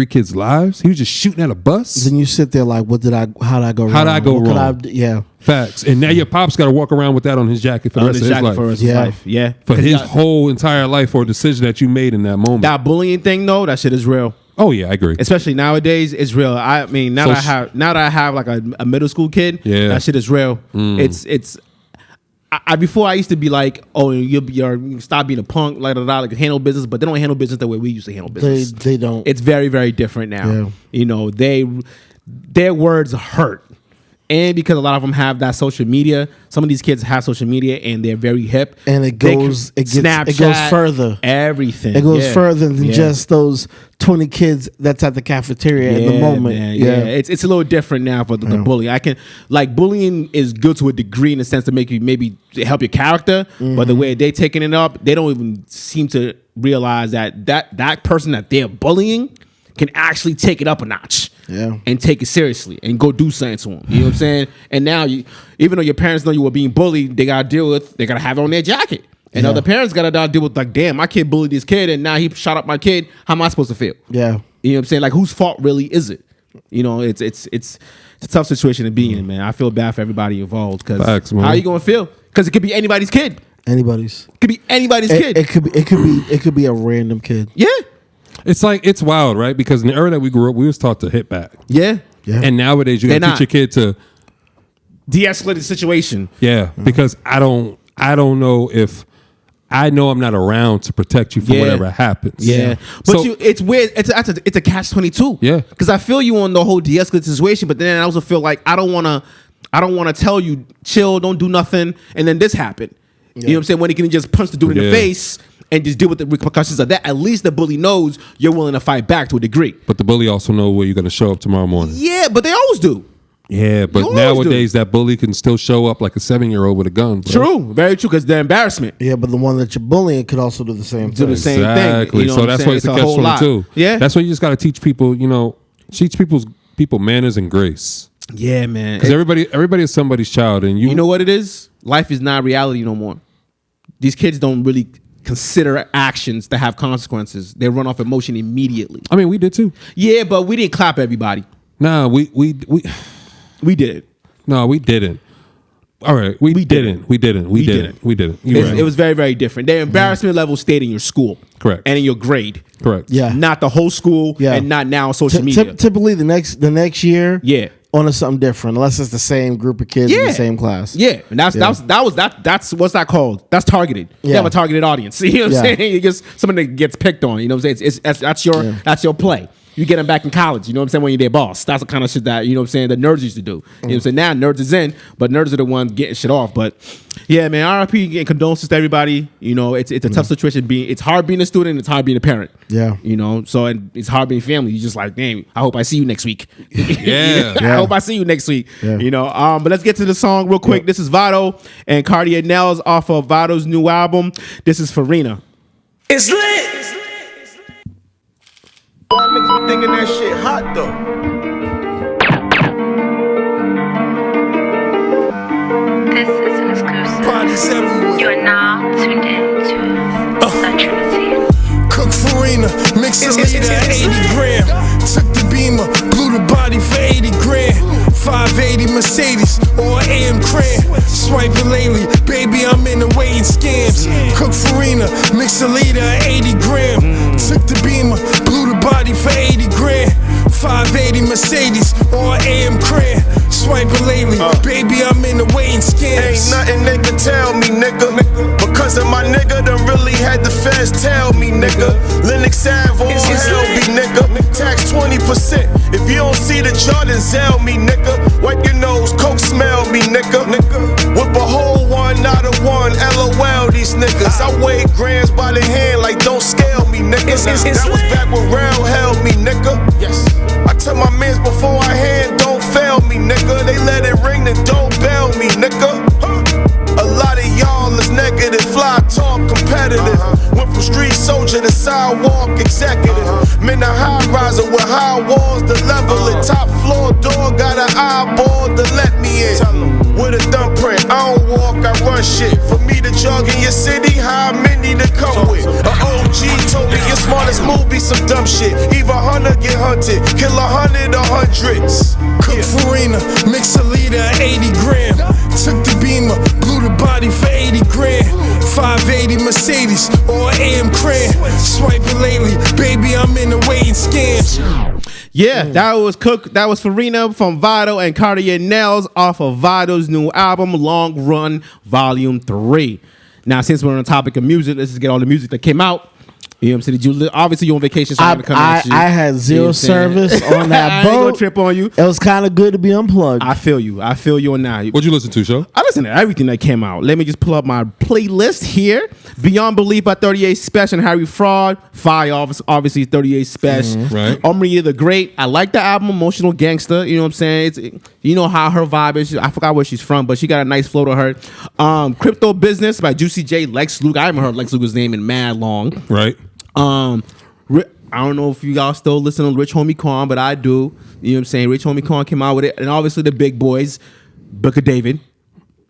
kids' lives. He was just shooting at a bus. Then you sit there like, how did I go wrong? How did I go wrong? Yeah. Facts. And now your pop's got to walk around with that on his jacket for the rest of his life. For his life. Yeah. For his whole entire life or a decision that you made in that moment. That bullying thing, though, that shit is real. Oh yeah, I agree. Especially nowadays, it's real. I mean, now that I have like a middle school kid, that shit is real. It's before I used to be like, oh, you stop being a punk, like handle business, but they don't handle business the way we used to handle business. They don't. It's very, very different now. Yeah. You know, their words hurt. And because a lot of them have that social media, some of these kids have social media and they're very hip. And it goes further. Everything. It goes further than just those 20 kids that's at the cafeteria at the moment. Man, it's a little different now for the bullying. Bullying is good to a degree in the sense to make you maybe help your character, but the way they taking it up, they don't even seem to realize that person that they're bullying can actually take it up a notch. Yeah. And take it seriously and go do something to them. You know what I'm saying? And now, even though your parents know you were being bullied, they got to have it on their jacket. And other parents got to deal with, like, damn, my kid bullied this kid and now he shot up my kid. How am I supposed to feel? Yeah. You know what I'm saying? Like, whose fault really is it? You know, it's a tough situation to be in, man. I feel bad for everybody involved because how are you going to feel? Because it could be anybody's kid. Anybody's. It could be anybody's kid. It could be a random kid. Yeah. It's like, it's wild, right? Because in the era that we grew up, we was taught to hit back. Yeah. And nowadays, you got to teach your kid to de-escalate the situation. Yeah, because I don't know if I know I'm not around to protect you from whatever happens. Yeah. But it's weird. It's a catch-22. Yeah. Because I feel you on the whole de-escalate situation, but then I also feel like I don't want to tell you chill, don't do nothing, and then this happened. Yeah. You know what I'm saying? When he can just punch the dude in the face and just deal with the repercussions of that. At least the bully knows you're willing to fight back to a degree. But the bully also knows where you're going to show up tomorrow morning. Yeah, but they always do. Yeah, but always nowadays that bully can still show up like a 7-year-old with a gun. Bro. True, very true, because the embarrassment. Yeah, but the one that you're bullying could also do the same Do thing. the same thing. Exactly. You know So what I'm that's saying? why it's a a catch whole lot. 22. Yeah, That's why you just got to teach people. Teach people manners and grace. yeah, man. Because everybody is somebody's child, and You know what it is? Life is not reality no more. These kids don't really consider actions that have consequences. They run off emotion immediately. I mean, we did too. Yeah, but we didn't clap everybody. Nah, we We did. no, we didn't. All right, we didn't. We didn't. It was very, very different. The embarrassment level stayed in your school. Correct. And in your grade. Correct. Yeah. Not the whole school Yeah. and not now on social media. Typically, the next year, Yeah. on something different, unless it's the same group of kids in the same class. Yeah, and that's what's that called? That's targeted. You Yeah. have a targeted audience. You know what I'm Yeah. saying? You just someone that gets picked on. You know what I'm saying? That's your play. You get them back in college. You know what I'm saying? When you're their boss, that's the kind of shit that the nerds used to do. You know what I'm saying? Now nerds is in, but nerds are the ones getting shit off. But yeah, man, RIP and condolences to everybody. It's a tough situation. It's hard being a student. It's hard being a parent. Yeah. So and it's hard being family. You just like, damn. I hope I see you next week. Yeah. I hope I see you next week. Yeah. But let's get to the song real quick. This is Vado and Cartier Nels off of Vado's new album. This is Farina. It's lit. Why niggas be thinking that shit hot though? This is an exclusive. Parties everywhere. You are now tuned in to Centrality. Cook farina, mix a It's- liter, it's 80 lit. gram. Took the Beamer, blew the body for 80 grand. 580 Mercedes or AM Cran. Swiping lately, baby, I'm in the waiting scams. Cook farina, mix a liter, 80 gram. Took the Beamer, blew the body for 80 grand. 580 Mercedes or AM Cran. Swiping lately, baby, I'm in the waiting scams. Ain't nothing they can tell me, nigga. Because of my nigga, done really had the feds tell me, nigga. Linux Ave, all It's hell lit. be, nigga. Tax 20%. If you don't see the Jordan, zell me, nigga. Wipe your nose, coke smell me, nigga. Whip a whole one, not a one. LOL, these niggas. I weigh grams by the hand, like don't scale me, nigga. It's That was lit. back when round held me, nigga. Yes. I tell my mans before I hand, don't fail me, nigga. They let it ring, then don't bail me, nigga. A lot of y'all is negative, fly talk competitive. Went from street soldier to sidewalk executive. Men a high riser with high walls to level it. Top floor door got an eyeball to let me in. With a thumbprint, I don't walk, I run shit. For me to jog in your city, how many to come with? A OG told me your smartest move be some dumb shit. Either hunter get hunted, kill 100 or hundreds. Cook farina, mix a liter, 80 gram. Took the Beamer, blew the body for 80 grand. 580 Mercedes or AM Cran. Swiping lately, baby, I'm in the waiting scams. Yeah, that was Farina from Vado and Cartier Nels off of Vado's new album, Long Run Volume 3. Now, since we're on the topic of music, let's just get all the music that came out. You know what I'm saying? Obviously, you're on vacation, so I'm going to come at you. I had You know zero what I'm saying? service on that I ain't boat. gonna trip on you. It was kind of good to be unplugged. I feel you on that. What'd you listen to, Show? I listened to everything that came out. Let me just pull up my playlist here. Beyond Belief by 38 Special and Harry Fraud. Fire, obviously 38 Special. Right. Omri the Great. I like the album, Emotional Gangster. You know what I'm saying? You know how her vibe is. I forgot where she's from, but she got a nice flow to her. Crypto Business by Juicy J, Lex Luke. I haven't heard Lex Luke's name in mad long. Right. I don't know if you guys still listen to Rich Homie Quan, but I do. You know what I'm saying? Rich Homie Quan came out with it. And obviously the big boys, Booker David,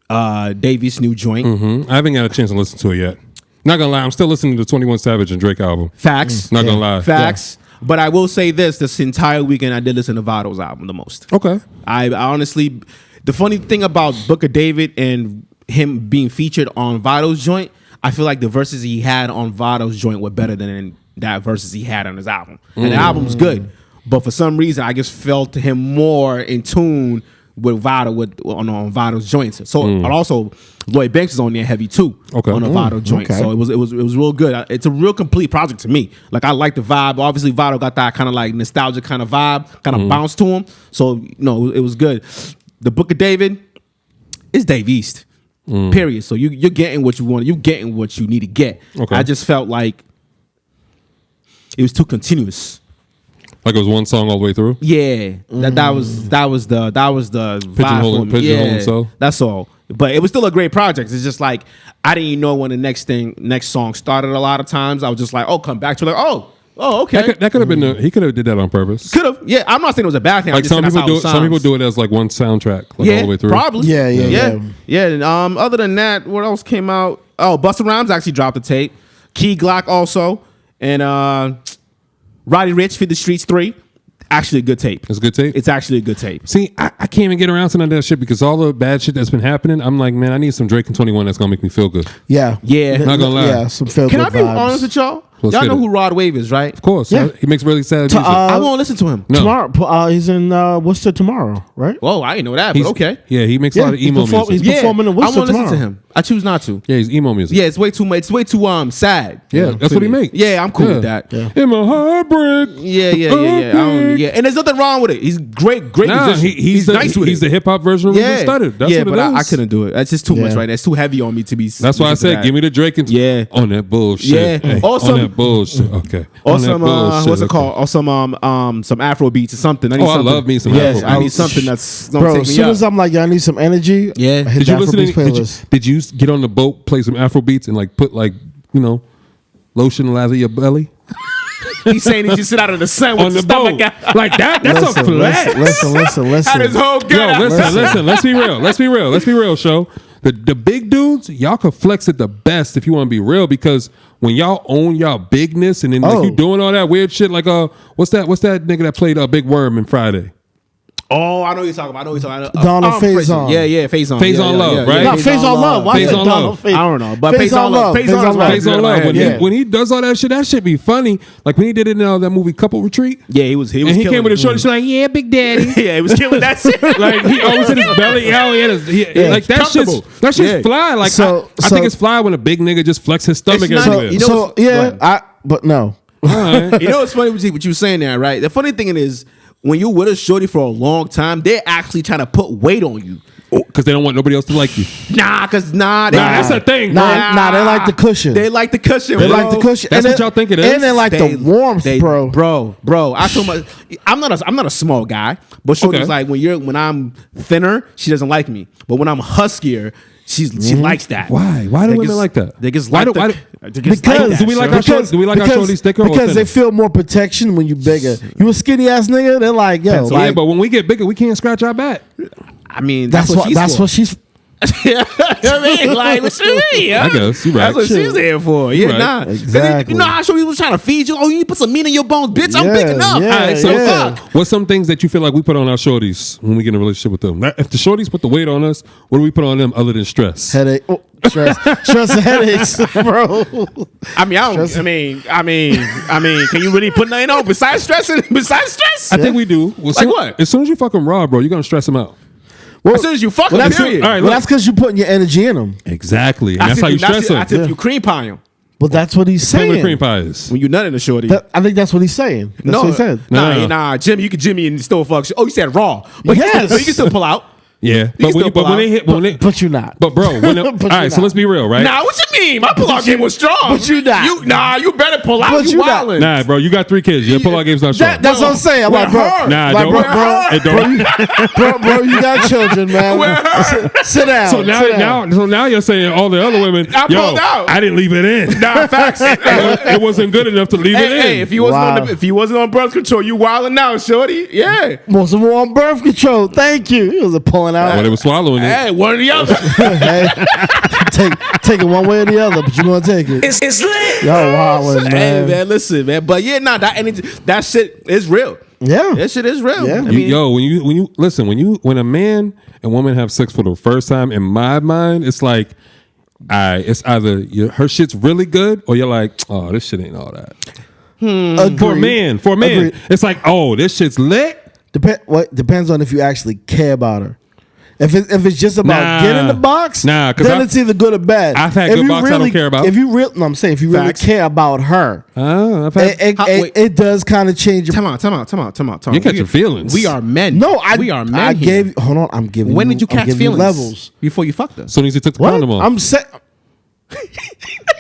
Davies' new joint. I haven't got a chance to listen to it yet. Not gonna lie, I'm still listening to the 21 Savage and Drake album. Facts. Not gonna lie. Facts. But I will say this entire weekend I did listen to Vado's album the most. Okay. I honestly, the funny thing about Booker David and him being featured on Vado's joint, I feel like the verses he had on Vado's joint were better than that verses he had on his album. And the album's good, but for some reason I just felt him more in tune with Vado on Vado's joints. So and also Lloyd Banks is on there heavy too. Okay. On a Vado joint. okay. So it was real good. It's a real complete project to me. Like I like the vibe. Obviously Vado got that kind of like nostalgic kind of vibe, kind of bounce to him. So it was good. The Book of David is Dave East. Period. So you're getting what you want. You're getting what you need to get. Okay. I just felt like it was too continuous. Like it was one song all the way through. Yeah, that was the vibe for me. Pigeonholing himself. That's all. But it was still a great project. It's just like I didn't even know when the next song started. A lot of times I was just like, oh, come back to like, oh, okay. That could have been. He could have did that on purpose. Could have. Yeah, I'm not saying it was a bad thing. Like some people do. Some people do it as like one soundtrack, like all the way through. Probably. Yeah. And, other than that, what else came out? Oh, Busta Rhymes actually dropped a tape. Key Glock also, and Roddy Ricch, Feed the Streets 3. Actually a good tape. It's a good tape? It's actually a good tape. See, I can't even get around to none of that shit because all the bad shit that's been happening, I'm like, man, I need some Drake and 21 that's gonna make me feel good. Yeah. Not gonna lie. Yeah, some feel Can good I be vibes. honest with y'all? Let's Y'all get know it. who Rod Wave is, right? Of course. Yeah. He makes really sad music. I won't listen to him. No. Tomorrow, he's in What's the Tomorrow, right? Whoa, I didn't know that, but okay. Yeah, he makes a lot of emo music. He's performing in I What's the won't listen Tomorrow. to him. I choose not to. Yeah, he's emo music. Yeah, it's way too much. It's way too sad. Yeah, that's what he makes. Yeah, I'm cool with that. Yeah. In my heartbreak. Yeah. And there's nothing wrong with it. He's great Nah, musician. he's nice with he's it. the hip hop version of Ruben Studdard. That's what but it is. I couldn't do it. That's just too much Yeah. right now. It's too heavy on me to be. That's why I said, give me the Drake and on that bullshit. Yeah. Hey, Also- on that bullshit. Okay. Or On that some bullshit, what's it okay. called? Or some Afro beats or something. I need I something. love me some Yes, Afro I need beats. something that's gonna Bro, take as me soon up. as I'm like, y'all need some energy. Yeah. I hit Did you the listen to Afrobeats playlist. did you get on the boat, play some Afro beats and like put like, lotion lather your belly? He's saying he just sit out in the sun with On the the stomach boat. out. Like that's a flex. Listen. Had his whole gut Yo, out. listen. Let's be real, show. The big dudes, y'all could flex it the best if you want to be real, because when y'all own y'all bigness and then like you doing all that weird shit, like what's that nigga that played Big Worm in Friday? Oh, I know what you're talking about. Donald Faison. Yeah, Faison. Faison Love, right? No, Face on Love. Why Face is it on Donald Love. Face? I don't know, but Face on Love. Face on Love. Face on Love. Yeah. When he does all that shit be funny. Like when he did it in that movie Couple Retreat. Yeah, he was. And he came with a shorty. She's like, yeah, Big Daddy. Yeah, he was killing that shit. Like he always had his belly out. Like that shit's fly. Like I think it's fly when a big nigga just flex his stomach It's not- everywhere. you know- But no. You know what's funny what you were saying there, right? The funny thing is, when you're with a shorty for a long time, they're actually trying to put weight on you. Because they don't want nobody else to like you. That's a thing, bro. Nah, they like the cushion. They like the cushion. They bro. like the cushion. That's And what they- y'all think it is? And they like the warmth, bro. Bro. I told my, I'm not a small guy, but shorty's Okay. like when I'm thinner, she doesn't like me, but when I'm huskier, she likes that. Why? Why do women like that? They just Why like do- Because do we like our shorties? Do we like our shorties thicker or Because they thinner? feel more protection when you bigger. You a skinny ass nigga, they're like, yo, Yeah, like, but when we get bigger, we can't scratch our back. I mean, that's what she's. I mean, like, what you mean? I guess you're right. That's what she's here for. Yeah, Right. nah. Exactly. You know how shorty was trying to feed you? Oh, you put some meat in your bones, bitch. I'm big enough. yeah, All right, so yeah. fuck. What's some things that you feel like we put on our shorties when we get in a relationship with them? If the shorties put the weight on us, what do we put on them other than stress? Headache, stress and headaches, bro. I mean, can you really put nothing on besides stress? I think we do. Well, Like what? As soon as you fuck them raw, bro, you're gonna stress them out. As soon as you fuck them, that's period. all right, Well, that's because you're putting your energy in them. Exactly, and that's how you stress them. That's if you cream pie him. But that's what he's Same with saying. cream pies. When you nut in a shorty. I think that's what he's saying. That's what he said. Nah, Jimmy, you can Jimmy and still fuck. Oh, you said raw. But Yes. you can still pull out. Yeah, can still pull when they hit, But you're not. but bro, when all right, so let's be real, right? Nah, what you mean? My pull-out game was strong. But you not. You better pull out. But You you not. wildin'. Nah, bro, you got 3 kids. Your pull-out game's not strong. That's what I'm saying. I'm like, bro, Nah, like, don't. bro, you got children, man. Sit down. So now you're saying all the other women, I pulled out. I didn't leave it in. Nah, facts. It wasn't good enough to leave it in. Hey, if he wasn't Wow. if he wasn't on birth control, you wildin' out, shorty. Yeah. Most of them on birth control. Thank you. He was pulling out. Well, they were swallowing it. Hey, one or the other. Hey, take it one way or the other, but you're gonna take it. It's lit. Yo, wow, Hey, man. man, listen, man. But yeah, nah, that energy, that shit is real. Yeah. That shit is real. Yeah. I mean, when a man and woman have sex for the first time, in my mind, it's like, it's either her shit's really good or you're like, oh, this shit ain't all that. For a man, Agreed. it's like, oh, this shit's lit. Depends on if you actually care about her. If it's just about Nah. getting the box, Nah, 'cause then it's either good or bad. I've had If good you box I don't care about. If you if you really Facts. care about her, I've had, it does kind of change your. Time out. you catch your feelings. We are men. No, we are men. I here. gave. Hold on, I'm giving. When did you I'm catch giving you feelings? levels? Before you fucked us. as soon as you took the What? condom off. I'm saying.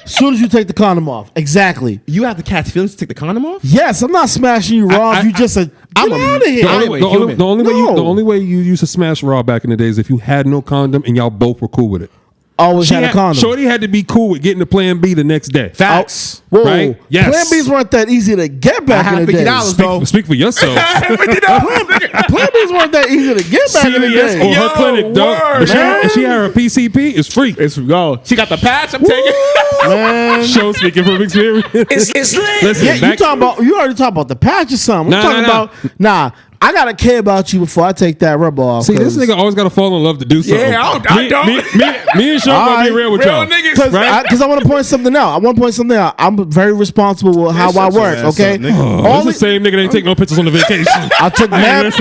Soon as you take the condom off. Exactly. You have to catch feelings to take the condom off? Yes, I'm not smashing you raw. If you just get out of here. The only way you used to smash raw back in the days if you had no condom and y'all both were cool with it. Always had a condom. Shorty had to be cool with getting to Plan B the next day. Facts. Whoa. Right? Yes. Plan B's weren't that easy to get back in the day. $50 Speak for yourself. Plan B's weren't that easy to get back in the CVS day. or her clinic, dog. If she had her PCP, it's free. It's go. She got the patch. I'm taking. Man. Show speaking from experience. It's lit. Listen, Yeah, you already talking about the patch or something. I'm talking about I gotta care about you before I take that rubber off. See, this nigga always gotta fall in love to do something. Yeah, I don't. Me and Sean gonna be real with y'all. Because I want to point something out. I'm very responsible with how I work. Okay, That's the same nigga that ain't take no pictures on the vacation. I took mad.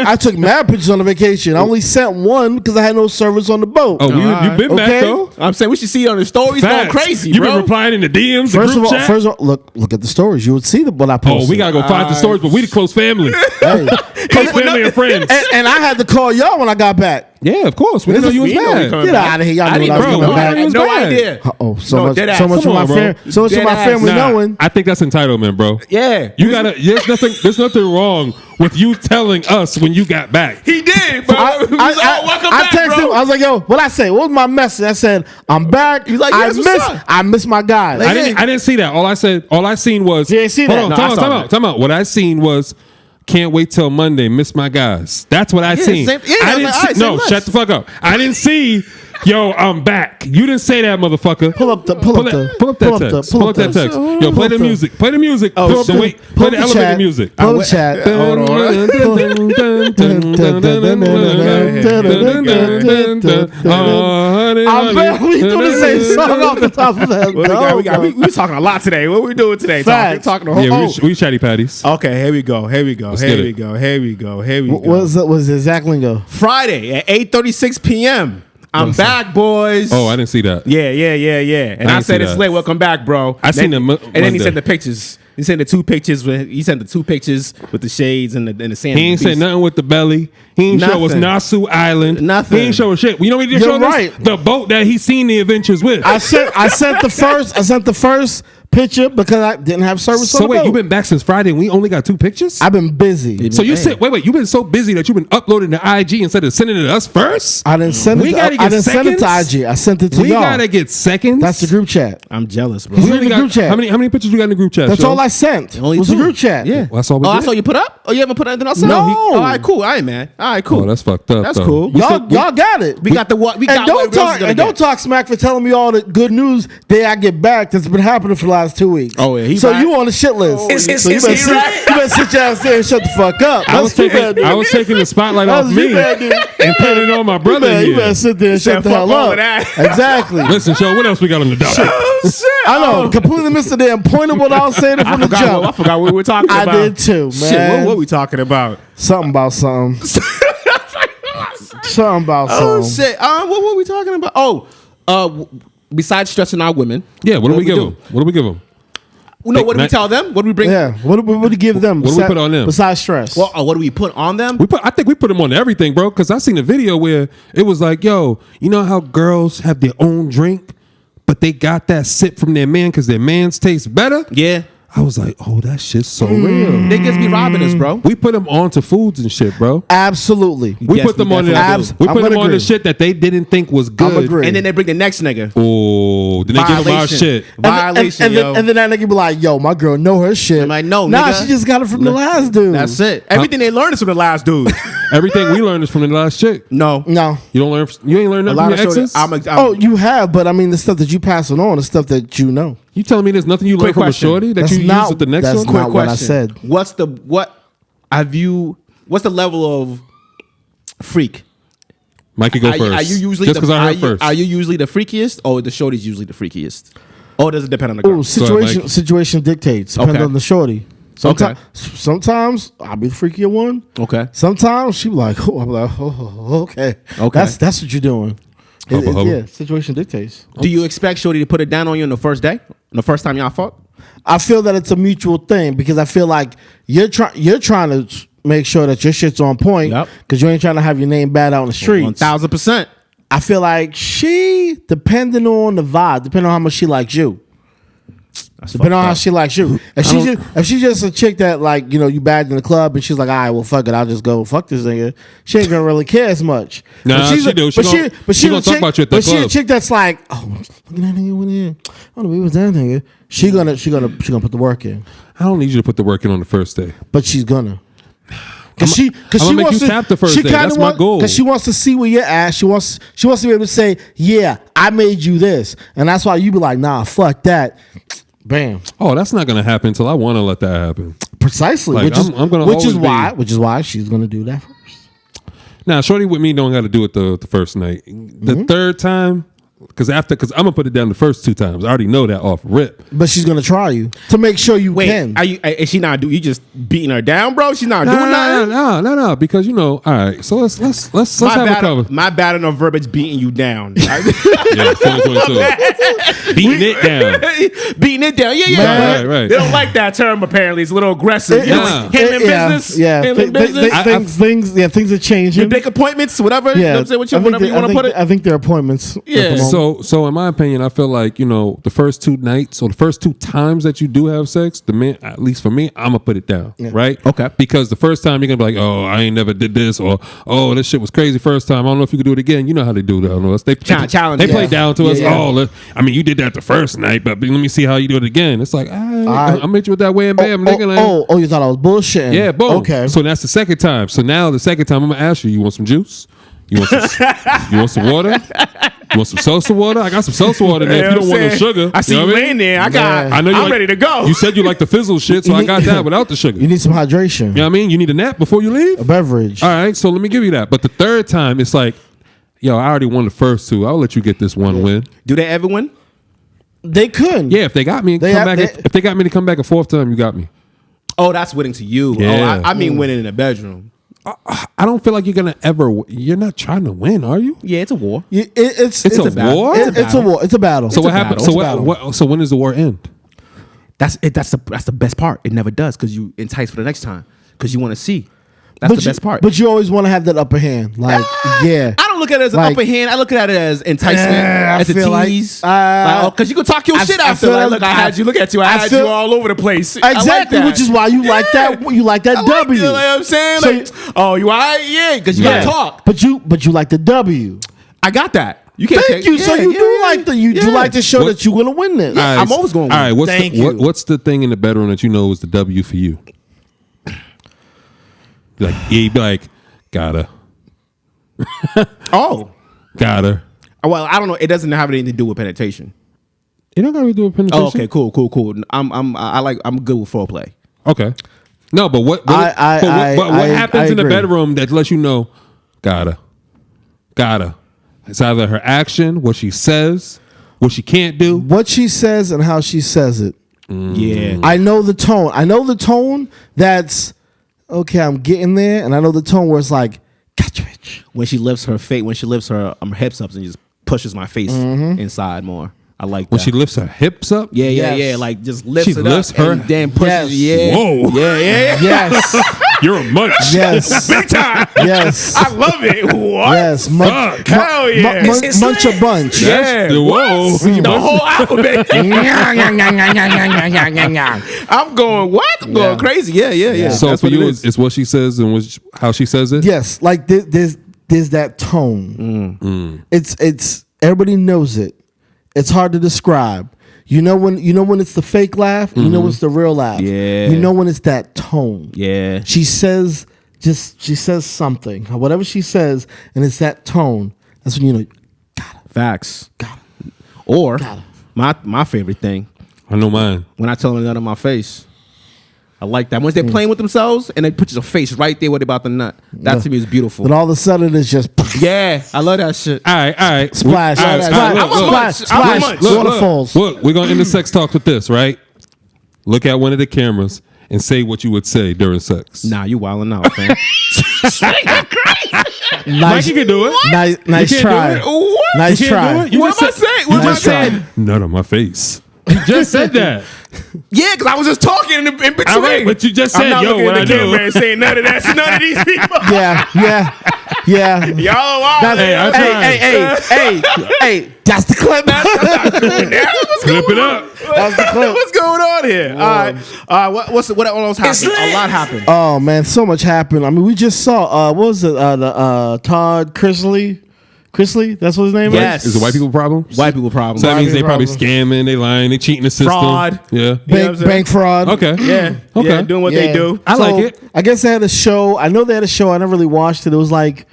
I took mad pictures on the vacation. I only sent one because I had no service on the boat. Oh, you been back though? I'm saying we should see it on the stories. Going crazy, you bro. been replying in the DMs. First of all, look at the stories. You would see what I posted. Oh, we gotta go find the stories, but we the close family. Hey. Close family and friends. And I had to call y'all when I got back. Yeah, of course. We didn't know you was bad. Get out of here. Y'all knew I was coming back. No idea. Oh, so much for my family knowing. I think that's entitlement, bro. Yeah. You gotta. There's nothing wrong with you telling us when you got back. He did, bro. Welcome back, texted him. I was like, yo, what I say? What was my message? I said, I'm back. He's like, yes, I miss my guy. I didn't see that. All I seen was. You didn't see that? Hold on, time out. What I seen was. Can't wait till Monday. Miss my guys. That's what I seen. I didn't see. No, shut the fuck up. I didn't see. Yo, I'm back. You didn't say that, motherfucker. Pull up that text. Pull up that text. Yo, play the music. Play the music. Play the elevator music. Pull the chat. I bet we do the same song off the top of that. We talking a lot today. What we doing today? Talking a whole. Yeah, we chatty patties. Okay, here we go. Let's get it. What was the exact lingo? Friday at 8:36 p.m. I'm back, boys. Oh, I didn't see that. Yeah. And I said it's late. Welcome back, bro. I seen them. And then he sent the pictures. He sent the two pictures with the shades and the sand. He ain't said nothing with the belly. He ain't show us Nassau Island. Nothing. He ain't show us shit. You know what he did show us? The boat that he seen the adventures with. I sent the first picture because I didn't have service on the boat. You've been back since Friday and we only got 2 pictures? I've been busy. So you said, wait, you've been so busy that you've been uploading to IG instead of sending it to us first? I didn't send it to IG. I sent it to y'all. We gotta get seconds? That's the group chat. I'm jealous, bro. He's in the group chat. How many pictures we got in the group chat? That's all I sent. Only was 2. the group chat. Yeah. Well, that's all we did. That's all you put up? Oh, you haven't put anything else No. up? All right, cool. I ain't mad. All right, cool. Oh, that's fucked up. That's though. cool. Y'all got it. We got the what? We got what else is gonna don't get. talk smack for telling me all the good news day I get back that's been happening for the last 2 weeks. Oh, yeah. So you on the shit list. Is So you better sit your ass there and shut the fuck up. I was taking the spotlight off me and putting it on my brother. You better sit there and shut the hell up. Exactly. Listen, Sean, what else we got on the docket? I know. Completely missed the damn point of what I was saying from the jump. I forgot what we were talking about. I did too, man. Shit, what we talking about? Something about something. Something about Oh something. shit! What were we talking about? Besides stressing our women, Yeah, what do we give them? What do we give them? No, what do we tell them? What do we bring? Yeah. What do we give them? What do we put on them? Besides stress. Well, what do we put on them? I think we put them on everything, bro. Because I seen a video where it was like, yo, you know how girls have their own drink, but they got that sip from their man because their man's taste better? Yeah. I was like, oh, that shit's so real. Niggas be robbing us, bro. We put them onto foods and shit, bro. Absolutely. We put them on the shit that they didn't think was good. agree. And then they bring the next nigga. Oh, then they give them our shit. Violation, yo. And then that nigga be like, yo, my girl know her shit. I'm like, no, nah, nigga. she just got it from the last dude. That's it. Everything they learned is from the last dude. Everything we learned is from the last chick. No. You don't learn. You ain't learn nothing from your exes. Oh, you have, but I mean, the stuff that you passing on, the stuff that you know. You telling me there's nothing you learned from a shorty that you use with the next one? That's not what I said. What's the level of freak? Mikey, go first. Are you usually just because I heard first? Are you usually the freakiest, or the shorty's usually the freakiest? Or does it depend on the girl? Ooh, situation dictates. Depends on the shorty. Sometimes I'll be the freakier one. Okay. Sometimes she be like, oh, I'm like, oh, okay. That's what you're doing. Yeah, situation dictates. Do you expect shorty to put it down on you on the first day? On the first time y'all fuck? I feel that it's a mutual thing because I feel like you're trying to make sure that your shit's on point because you ain't trying to have your name bad out in the streets. 1,000%. I feel like she, depending on the vibe, depending on how much she likes you. Depending on how she likes you. If she's just a chick that like, you bad in the club and she's like, all right, well fuck it, I'll just go fuck this nigga. She ain't gonna really care as much. Nah, she do. She gonna talk about you at the club. But she a chick that's like, oh, look at that nigga went in. I don't know what that nigga. She gonna put the work in. I don't need you to put the work in on the first day. But she's gonna. Cause I'm gonna make you tap the first day. That's my goal. Because she wants to see where you're at. She wants to be able to say, yeah, I made you this. And that's why you be like, nah, fuck that. Bam. Oh, that's not gonna happen until I want to let that happen. Precisely. Like, which is why she's gonna do that first. Now, shorty with me don't got to do it the first night. The third time, because I'm gonna put it down the first 2 times. I already know that off rip. But she's gonna try you to make sure you can. Is she not you just beating her down, bro? She's not doing nothing. No. Because all right. So let's have a cover. My bad on verbiage beating you down. Yeah, 2022. Beating it down. Beating it down. Yeah. Right. They don't like that term. Apparently, it's a little aggressive. Handling business. Yeah. Handling business. Things are changing. You make appointments, whatever. Yeah. Whatever you want to put it. I think they're appointments. Yeah. So in my opinion, I feel like the first 2 nights or the first 2 times that you do have sex, the man, at least for me, I'm gonna put it down, right? Okay. Because the first time you're gonna be like, oh, I ain't never did this, or oh, this shit was crazy first time. I don't know if you could do it again. You know how they do that. They challenge. They play down to us. Yeah. Oh, you did that the first night, but let me see how you do it again. It's like, I'll meet you with that way and bam, nigga. You thought I was bullshitting? Yeah, boom. Okay. So that's the second time. So now the second time, I'm gonna ask you want some juice? You want some water? You want some salsa water? I got some salsa water there. If you don't want no sugar, I see you laying there. I'm ready to go. You said you like the fizzle shit, so I got that without the sugar. You need some hydration. You know what I mean? You need a nap before you leave? A beverage. All right, so let me give you that. But the third time, it's like, yo, I already won the first 2. I'll let you get this one win. Do they ever win? They could. Yeah, if they got me, if they got me to come back a 4th time, you got me. Oh, that's winning to you. Yeah. Oh, I mean winning in the bedroom. I don't feel like you're not trying to win, are you? Yeah, it's a war. It's a war? It's a war. It's a battle. So what happened? So when does the war end? That's the best part. It never does because you entice for the next time because you want to see. That's the best part. But you always want to have that upper hand. Like, yeah. I don't look at it as an upper hand. I look at it as enticement, as a tease. Because you can talk your shit after. Look, I had you. Look at you. I had you all over the place. Exactly, which is why you like that. You like that W. You know what I'm saying? Oh, you all right? Yeah, because you got to talk. But you like the W. I got that. You can't Thank you. So you do like you like to show that you're going to win this. Yeah, I'm always going to win. All right, what's the thing in the bedroom that you know is the W for you? Like, you'd be like, gotta. Gotta. Well, I don't know. It doesn't have anything to do with penetration. It don't got to do with penetration. Oh, okay, cool. I'm good with foreplay. Okay. No, but what happens in the bedroom that lets you know, gotta. It's either her action, what she says, what she can't do. What she says and how she says it. Yeah. I know the tone that's, okay, I'm getting there. And I know the tone where it's like, gotcha, bitch. When she lifts her hips up and just pushes my face inside more. I like that. When she lifts her hips up? Yeah. Like just lifts it up and then pushes. Yes. Yeah. Whoa. Yeah. Yes. You're a munch. Yes. Big time. Yes. I love it. What? Yes. Hell yeah. Munch a bunch. Yeah. Whoa. The whole alphabet. I'm going what? I'm going crazy. Yeah. So that's for what you, it's what she says and how she says it? Yes. Like there's that tone. It's everybody knows it. It's hard to describe. You know when it's the fake laugh, you know it's the real laugh. Yeah. You know when it's that tone. Yeah. She says something. Whatever she says, and it's that tone. That's when you know. Facts. Got it. Or Got it. my favorite thing. I know mine. When I tell them nut in my face. I like that. Once they're playing with themselves and they put your face right there where they're about to nut. That to me is beautiful. But all of a sudden it's just yeah, I love that shit. All right. Splash. Splash. Waterfalls. Look, we're going to end the sex talk with this, right? Look at one of the cameras and say what you would say during sex. Nah, you wilding out, fam. Nice, you can do it. Nice try. What? Nice try. What am I saying? What am I saying? Nut on my face. You just said that. Yeah, because I was just talking in between. All right, but you just said, I'm not yo, looking what at I the camera do. and saying none of that to none of these people. Yeah. Yeah. Y'all are wild. Hey, I tried. Hey, that's the clip. Flip it up. That's the clip. What's going on here? All right. What else happened? A lot happened. Oh man, so much happened. I mean, we just saw what was it? The Todd Chrisley. Chrisley, that's what his name Yes. Is it white people problem? White people problem. So that means they probably problem. scamming, they lying, they cheating the system. Fraud. Yeah. is. Bank fraud. Okay. Yeah. Okay. Yeah, doing what they Yeah. do. I like it. I guess they had a show. I know they had a show. I never really watched it. It was like,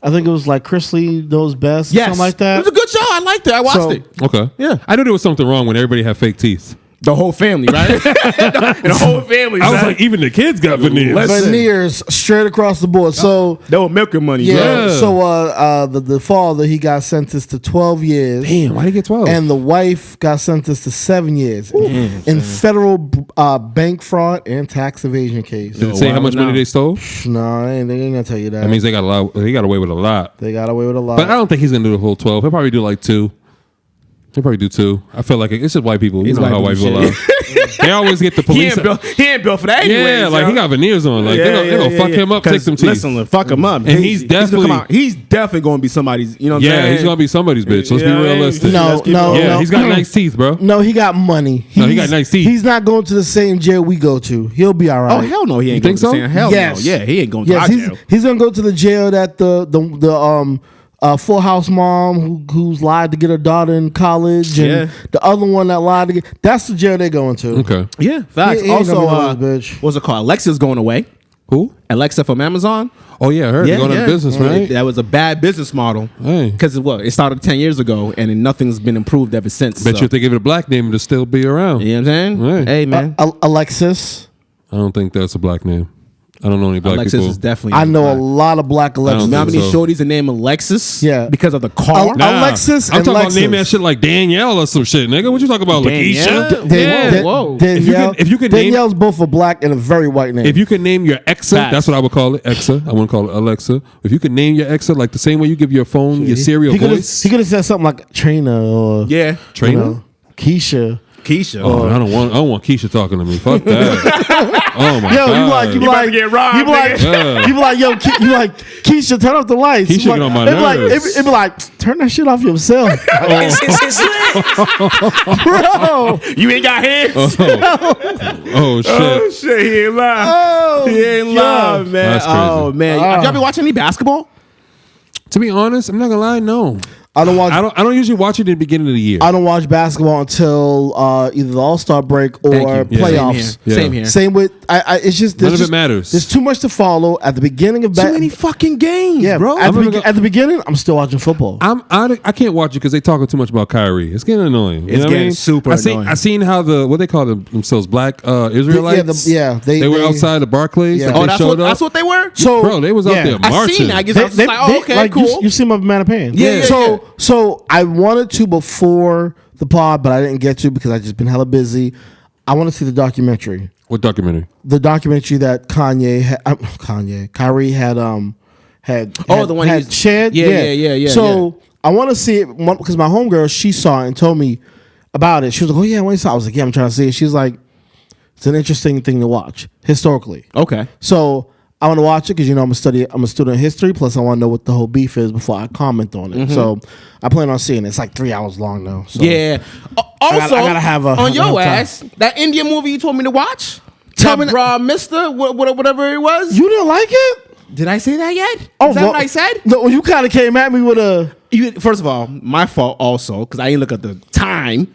I think it was like Chrisley Knows Best, Yes. something like that. It was a good show. I liked it. I watched So- it. Okay. Yeah. I knew there was something wrong when everybody had fake teeth. The whole family, right? The whole family. I was like, even the kids got veneers. Listen. Veneers straight across the board. So they were milking money. yeah. Yeah. So the father, he got sentenced to 12 years. Damn, why'd he get 12? And the wife got sentenced to 7 years in federal bank fraud and tax evasion case. Did it say how much money they stole? No, they ain't gonna tell you that. That means they got a lot. They got away with a lot. They got away with a lot. But I don't think he's gonna do the whole 12. He'll probably do like 2. He'll probably do 2. I feel like it's just white people. You know how white people are. They always get the police. He ain't built for that anyway. Yeah, like he got veneers on. Like they gonna fuck him up, take them teeth. Listen, fuck him up. And he's definitely- he's definitely going to be somebody's. You know what I'm saying? Yeah, he's gonna be somebody's bitch. Let's be Yeah, realistic. No, no, Yeah, no. he's got nice teeth, bro. No, he got money. No, he got nice teeth. He's not going to the same jail we go to. He'll be all right. Oh hell no, he ain't You going think to so? Hell Yes. no. Yeah, he ain't going to Yes, our jail. he's gonna go to the jail that the Full House mom who's lied to get her daughter in college, and Yeah. the other one that lied to get. That's the jail they're going to. Okay. Yeah, facts. He ain't Also, gonna be no bitch. what's it called? Alexa's going away. Who? Alexa from Amazon. Oh yeah, I heard they're going into business, right? That was a bad business model. Hey. Because it started 10 years ago, and then nothing's been improved ever since. Bet so. you if they give it a black name, it'll still be around. You know what I'm saying? Right. Hey man, Alexis. I don't think that's a black name. I don't know any black Alexis people. is definitely. I know black. a lot of black Alexis. I You know how don't many so. shorties are named Alexis? Yeah. because of the car. Alexis I'm and talking Lexus. about naming that shit like Danielle or some shit, nigga. What you talking about, Danielle? Lakeisha? Dan- Whoa. Danielle, If you could name- Danielle's both a black and a very white name. If you could name your Exa, Facts. that's what I would call it, Exa. I wouldn't call it Alexa. If you could name your Exa like the same way you give your phone your Siri he voice. could have said something like Trina or Yeah, Trainer? Keisha. Keisha. Oh, I don't want Keisha talking to me. Fuck that. Oh my Yo, god. you like, get robbed, you be like, nigga. you be like, yo, you like, Keisha, turn off the lights. Keisha You like, get on my it be like, nerves. it be like, turn that shit off yourself, It's lit. bro. You ain't got hands. Oh shit. Oh shit, he ain't live. Oh, He ain't live, man. That's crazy. Oh man, have y'all been watching any basketball? To be honest, I'm not gonna lie, no. I don't watch. I don't usually watch it at the beginning of the year. I don't watch basketball until either the All-Star break or Thank you. playoffs. Yeah. Same here. Same with it's just None of it just- matters. There's too much to follow at the beginning of Too many fucking games, yeah, bro. At the beginning, I'm still watching football. I can't watch it because they talking too much about Kyrie. It's getting annoying. You It's know what getting I mean? super annoying. I seen how what they call themselves, black Israelites. they were outside the Barclays. Yeah. Like Oh, they that's showed up. what they were. So Bro, they was out there I marching. seen that. I guess I was just like, oh, okay, like, cool. You see them up in Mattapan. Yeah, yeah, so yeah. so I wanted to before the pod, but I didn't get to because I just been hella busy. I want to see the documentary. What documentary? The documentary that Kyrie had the one had he's- shared. Yeah. So I want to see it because my homegirl, she saw it and told me about it. She was like, "Oh yeah, when you saw it?" I was like, "Yeah, I'm trying to see it." She's like, "It's an interesting thing to watch historically." Okay. So I want to watch it because I'm a student of history. Plus, I want to know what the whole beef is before I comment on it. So I plan on seeing it. It's like 3 hours long though. So. Yeah. Also, I gotta have on your time. ass, that Indian movie you told me to watch. Tell That me- Bra Mister, whatever it was. You didn't like it? Did I say that yet? Is that Oh, well, what I said? No, you kind of came at me with a. First of all, my fault also because I didn't look at the time.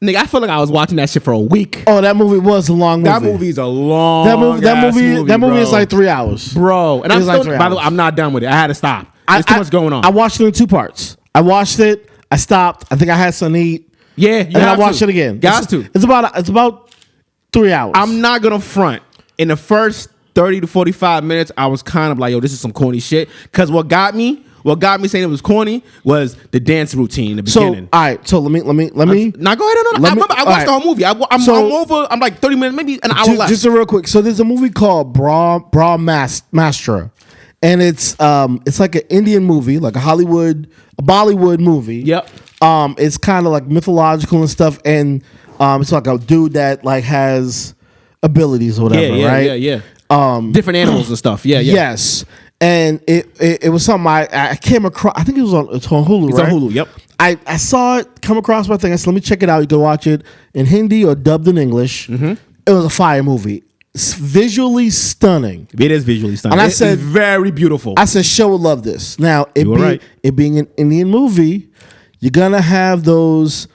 Nigga, I feel like I was watching that shit for a week. Oh, that movie was a long movie. That movie's a long. That movie bro. is like 3 hours, bro. And I'm It's like still, 3 by the way, hours. I'm not done with it. I had to stop. There's too much going on. I watched it in 2 parts. I watched it. I stopped. I think I had something to eat. yeah, And then I watched it again. Got to. It's about 3 hours. I'm not gonna front. In the first 30 to 45 minutes, I was kind of like, yo, this is some corny shit. Because what got me saying it was corny was the dance routine in the so beginning. all right. So let me. Now go ahead. No. I remember I watched the whole movie. I'm over. I'm like 30 minutes, maybe an hour left. Just a real quick. So there's a movie called Mastra, and it's like an Indian movie, like a Bollywood movie. Yep. It's kind of like mythological and stuff, and it's like a dude that like has abilities or whatever, right? Yeah. Different animals and stuff. Yeah. Yes. and it was something I came across. I think it's on Hulu. It's right? on Hulu. Yep. I saw it come across my thing. I said, let me check it out. You can watch it in Hindi or dubbed in English. It was a fire movie. It's visually stunning. It is visually stunning. And I It's said, very beautiful. I said, show would love this. Now, it being an Indian movie, you're gonna have those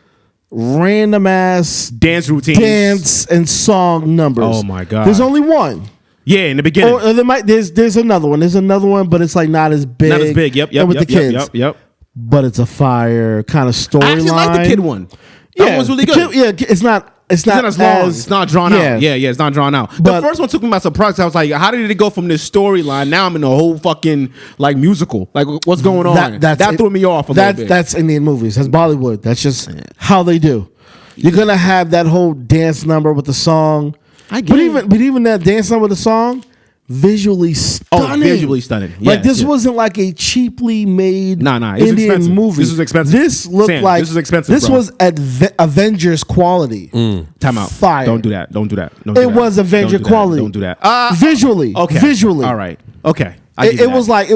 random ass dance routines, dance and song numbers. Oh my God. There's only one. Yeah, in the beginning. Or there's another one. There's another one, but it's like not as big. Not as big. Yep. and with the kids. Yep. But it's a fire kind of storyline. I actually like the kid one. That one was really good. It's not as long. It's not drawn out. Yeah, it's not drawn out. But the first one took me by surprise. I was like, how did it go from this storyline? Now I'm in a whole fucking like musical. Like, what's going on? That threw me off a little bit. That's Indian movies. That's Bollywood. That's just how they do. You're gonna have that whole dance number with the song. But even that dance number with the song, visually stunning. Oh, visually stunning. Like this wasn't like a cheaply made Indian expensive. movie. This was expensive. This looked Sam, like this was expensive. This bro. was Avengers quality. Time out. Fire. Don't do that. Don't do that. It was Avenger quality. Don't do that. Visually. Okay. Visually. All right. Okay. It was like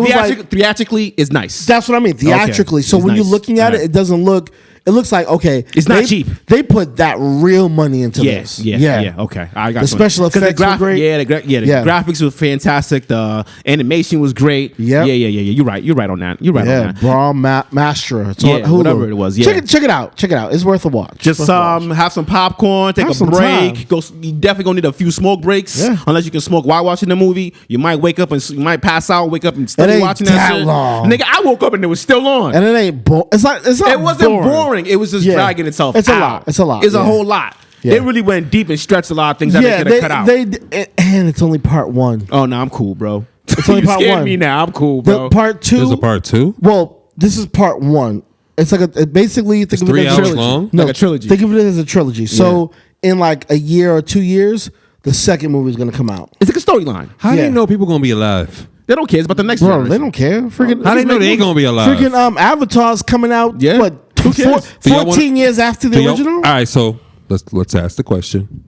theatrically is nice. That's what I mean. Theatrically. Okay. So It's when nice. you're looking at it, it doesn't look. It looks like it's not cheap. They put that real money into this. Yeah. Okay, I got the special effects were great. The graphics were fantastic. The animation was great. Yep. Yeah. You're right. You're right on that. You're right on that. Brawl Master. It's on Hulu. Whatever it was. Yeah. Check it out. It's worth a watch. Just have some popcorn, take a break. Time. You definitely gonna need a few smoke breaks. Yeah. Unless you can smoke while watching the movie. You might wake up and you might pass out, wake up and still ain't watching that shit. long. Nigga, I woke up and it was still on. And it ain't it's not it wasn't boring. It was just dragging itself It's out. a lot. It's a lot. It's a whole lot. Yeah. They really went deep and stretched a lot of things that they could have cut out. And it's only part one. Oh no, I'm cool, bro. It's only you part scared one. me now. I'm cool, bro. The part two. There's a part two? Well, this is part one. It's like basically think of it 3 as a hours trilogy. long? No, Like a trilogy. Think of it as a trilogy. So in like a year or 2 years, the second movie is going to come out. It's like a storyline. How do Yeah. you know people going to be alive? They don't care. It's about the next Bro, generation. they don't care. Freaking How do they know they ain't going to be alive? freaking Avatar's coming out. Yeah. What? Who cares? 14 years after the original. All right, so let's ask the question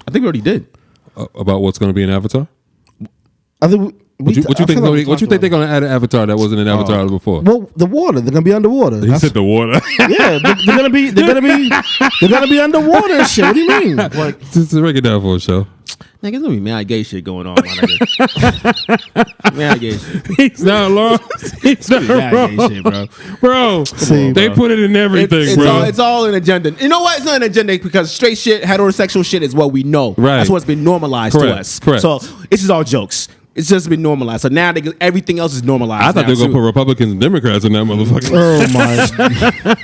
I think we already did. about what's going to be in Avatar. I think What you think they're going to add an Avatar that wasn't an Avatar before? Well, the water. They're gonna be underwater. He said the water. Yeah, they're gonna be underwater and shit. What do you mean? Like, Just to break it down for a show. Nigga, there's gonna be mad gay shit going on, my nigga. Mad gay shit. He's not long. He's not Mad wrong. gay shit, bro. Bro, See, they put it in everything, bro. It's all an agenda. You know what? It's not an agenda because straight shit, heterosexual shit is what we know. Right. That's what's been normalized to Correct, us. correct. So this is all jokes. It's just been normalized. So now everything else is normalized. I thought they were going to too. put Republicans and Democrats in that motherfucker. oh my!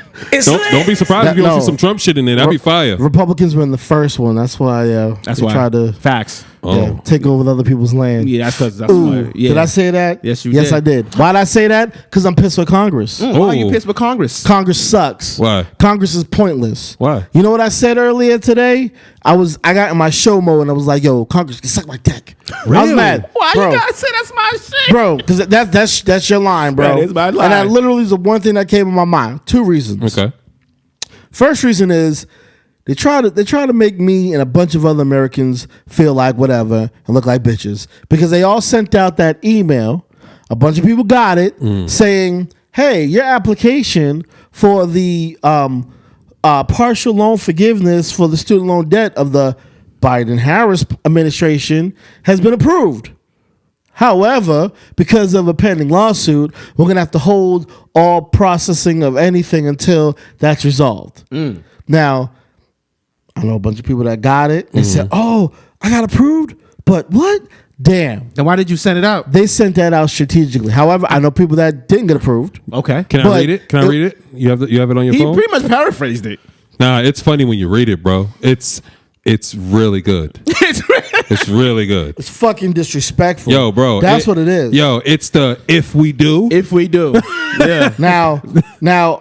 Don't be surprised if you don't No. see some Trump shit in there. That'd be fire. Republicans were in the first one. That's why. That's they why. tried to Facts. take over other people's land. Yeah, that's Ooh, why. Yeah. Did I say that? Yes, you Yes, did. I did. Why did I say that? Because I'm pissed with Congress. Why are you pissed with Congress? Congress sucks. Why? Congress is pointless. Why? You know what I said earlier today? I got in my show mode and I was like, "Yo, Congress can suck my dick." I was mad. Why bro, you gotta say that's my shit? bro? Because that's your line, bro. That is my line. And that literally is the one thing that came in my mind. 2 reasons. Okay. First reason is they try to make me and a bunch of other Americans feel like whatever and look like bitches because they all sent out that email. A bunch of people got it saying, "Hey, your application for the partial loan forgiveness for the student loan debt of the Biden-Harris administration has been approved. However, because of a pending lawsuit, we're going to have to hold all processing of anything until that's resolved." Now, I know a bunch of people that got it and said, "Oh, I got approved, but what? Damn." Then why did you send it out? They sent that out strategically. However, I know people that didn't get approved. Okay. Can I But read it? Can I read it? You have it on your He phone? pretty much paraphrased it. Nah, it's funny when you read it, bro. It's really good. It's really good. It's fucking disrespectful. Yo, bro. That's what it is. Yo, it's the if we do. If we do. Yeah. Now,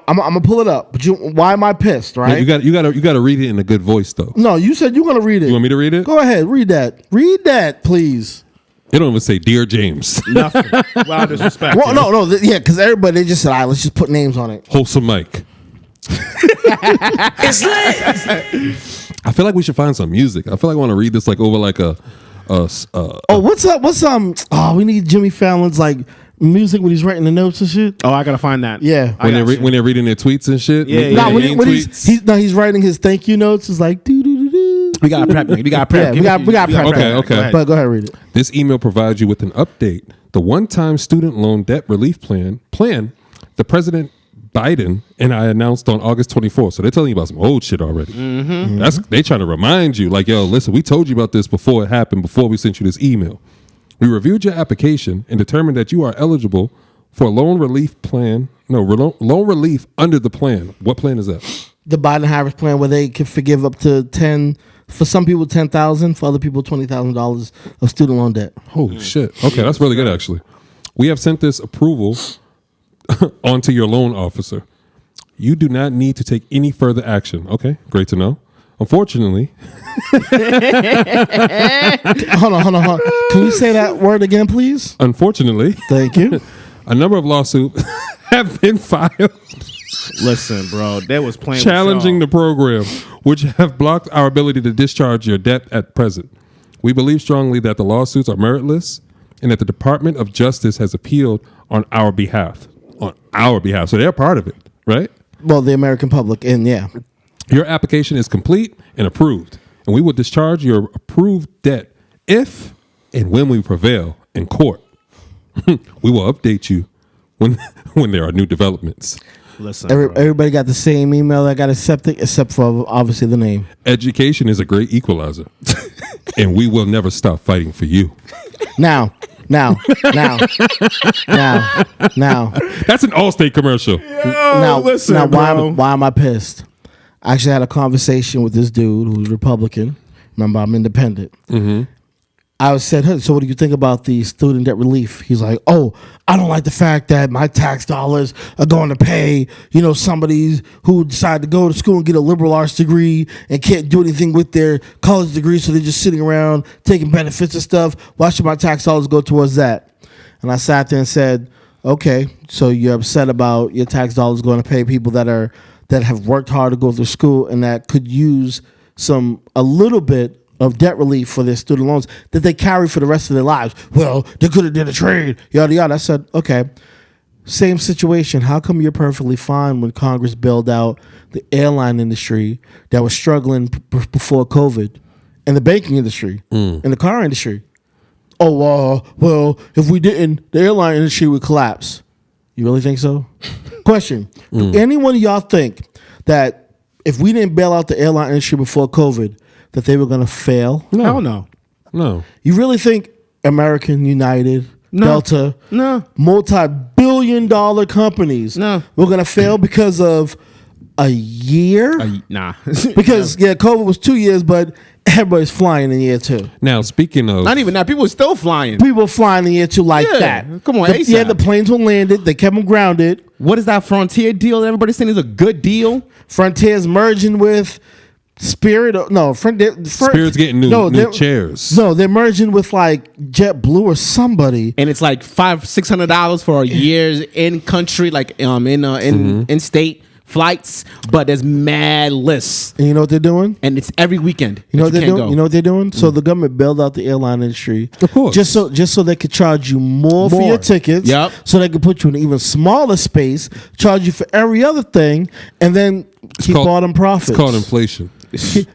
I'm gonna pull it up. But why am I pissed? Right? You got to read it in a good voice though. No, you said you're gonna read it. You want me to read it? Go ahead, read that. Read that, please. It don't even say Dear James. Nothing. Wow, disrespect. Well, no, yeah, because everybody they just said, "All right, let's just put names on it." Wholesome Mike. It's lit. I feel like we should find some music. I feel like I want to read this like over like a What's up? Oh, we need Jimmy Fallon's like music when he's writing the notes and shit. Oh, I gotta find that. Yeah, when they're reading their tweets and shit. Yeah. When he's writing his thank you notes. It's like do do do do. We got prep. We got prep. Yeah, we got prep. Okay. But go ahead, read it. This email provides you with an update. The one-time student loan debt relief plan. The President Biden and I announced on August 24th. So they're telling you about some old shit already. They trying to remind you, like, yo, listen, we told you about this before it happened, before we sent you this email. We reviewed your application and determined that you are eligible for a loan relief plan. Loan relief under the plan. What plan is that? The Biden-Harris plan, where they can forgive up to 10, for some people $10,000, for other people $20,000 of student loan debt. Holy shit. Okay, that's really good, actually. We have sent this approval onto your loan officer. You do not need to take any further action. Okay, great to know. Unfortunately, hold on. Can you say that word again, please? Unfortunately, thank you. A number of lawsuits have been filed. Listen, bro, that was playing challenging the program, which have blocked our ability to discharge your debt at present. We believe strongly that the lawsuits are meritless and that the Department of Justice has appealed on our behalf. So they're part of it, right? Well, the American public, and yeah. Your application is complete and approved, and we will discharge your approved debt if and when we prevail in court. We will update you when there are new developments. Listen, everybody got the same email that got accepted, except for obviously the name. Education is a great equalizer, and we will never stop fighting for you. Now. That's an Allstate commercial. Why am I pissed? I actually had a conversation with this dude who's Republican. Remember, I'm independent. Mm-hmm. I said, hey, so what do you think about the student debt relief? He's like, oh, I don't like the fact that my tax dollars are going to pay, somebody who decide to go to school and get a liberal arts degree and can't do anything with their college degree, so they're just sitting around taking benefits and stuff. Why should my tax dollars go towards that? And I sat there and said, okay, so you're upset about your tax dollars going to pay people that have worked hard to go through school and that could use a little bit of debt relief for their student loans that they carry for the rest of their lives. Well, they could have did a trade, yada, yada. I said, okay, same situation. How come you're perfectly fine when Congress bailed out the airline industry that was struggling before COVID, and the banking industry, and the car industry? Oh, well, if we didn't, the airline industry would collapse. You really think so? Question. Do any one of y'all think that if we didn't bail out the airline industry before COVID, that they were going to fail? No. You really think American, United, Delta, multi-billion-dollar companies were going to fail because of a year? Nah. Because, COVID was 2 years, but everybody's flying in year 2. Now, speaking of... Not even that. People are still flying. People flying in year 2 like that. Come on, ASAP. Yeah, the planes were landed. They kept them grounded. What is that Frontier deal that everybody's saying is a good deal? Frontier's merging with... Spirit, Spirit's getting new chairs. No, they're merging with like JetBlue or somebody, and it's like $500-600 for a year's in country, like in state flights. But there's mad lists, and you know what they're doing? And it's every weekend. You know what they're doing? You know what they're doing? So the government bailed out the airline industry, of course, just so they could charge you more for your tickets. Yep. So they could put you in an even smaller space, charge you for every other thing, and then keep all them profits. It's called inflation.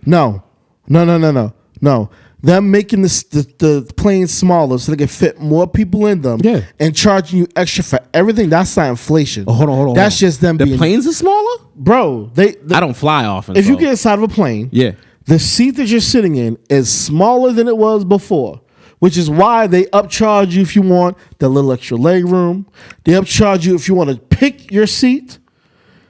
No. They're making the planes smaller so they can fit more people in them. Yeah. And charging you extra for everything. That's not inflation. Oh, hold on. That's just them The planes are smaller? Bro, I don't fly often. If you get inside of a plane, the seat that you're sitting in is smaller than it was before, which is why they upcharge you if you want the little extra leg room. They upcharge you if you want to pick your seat.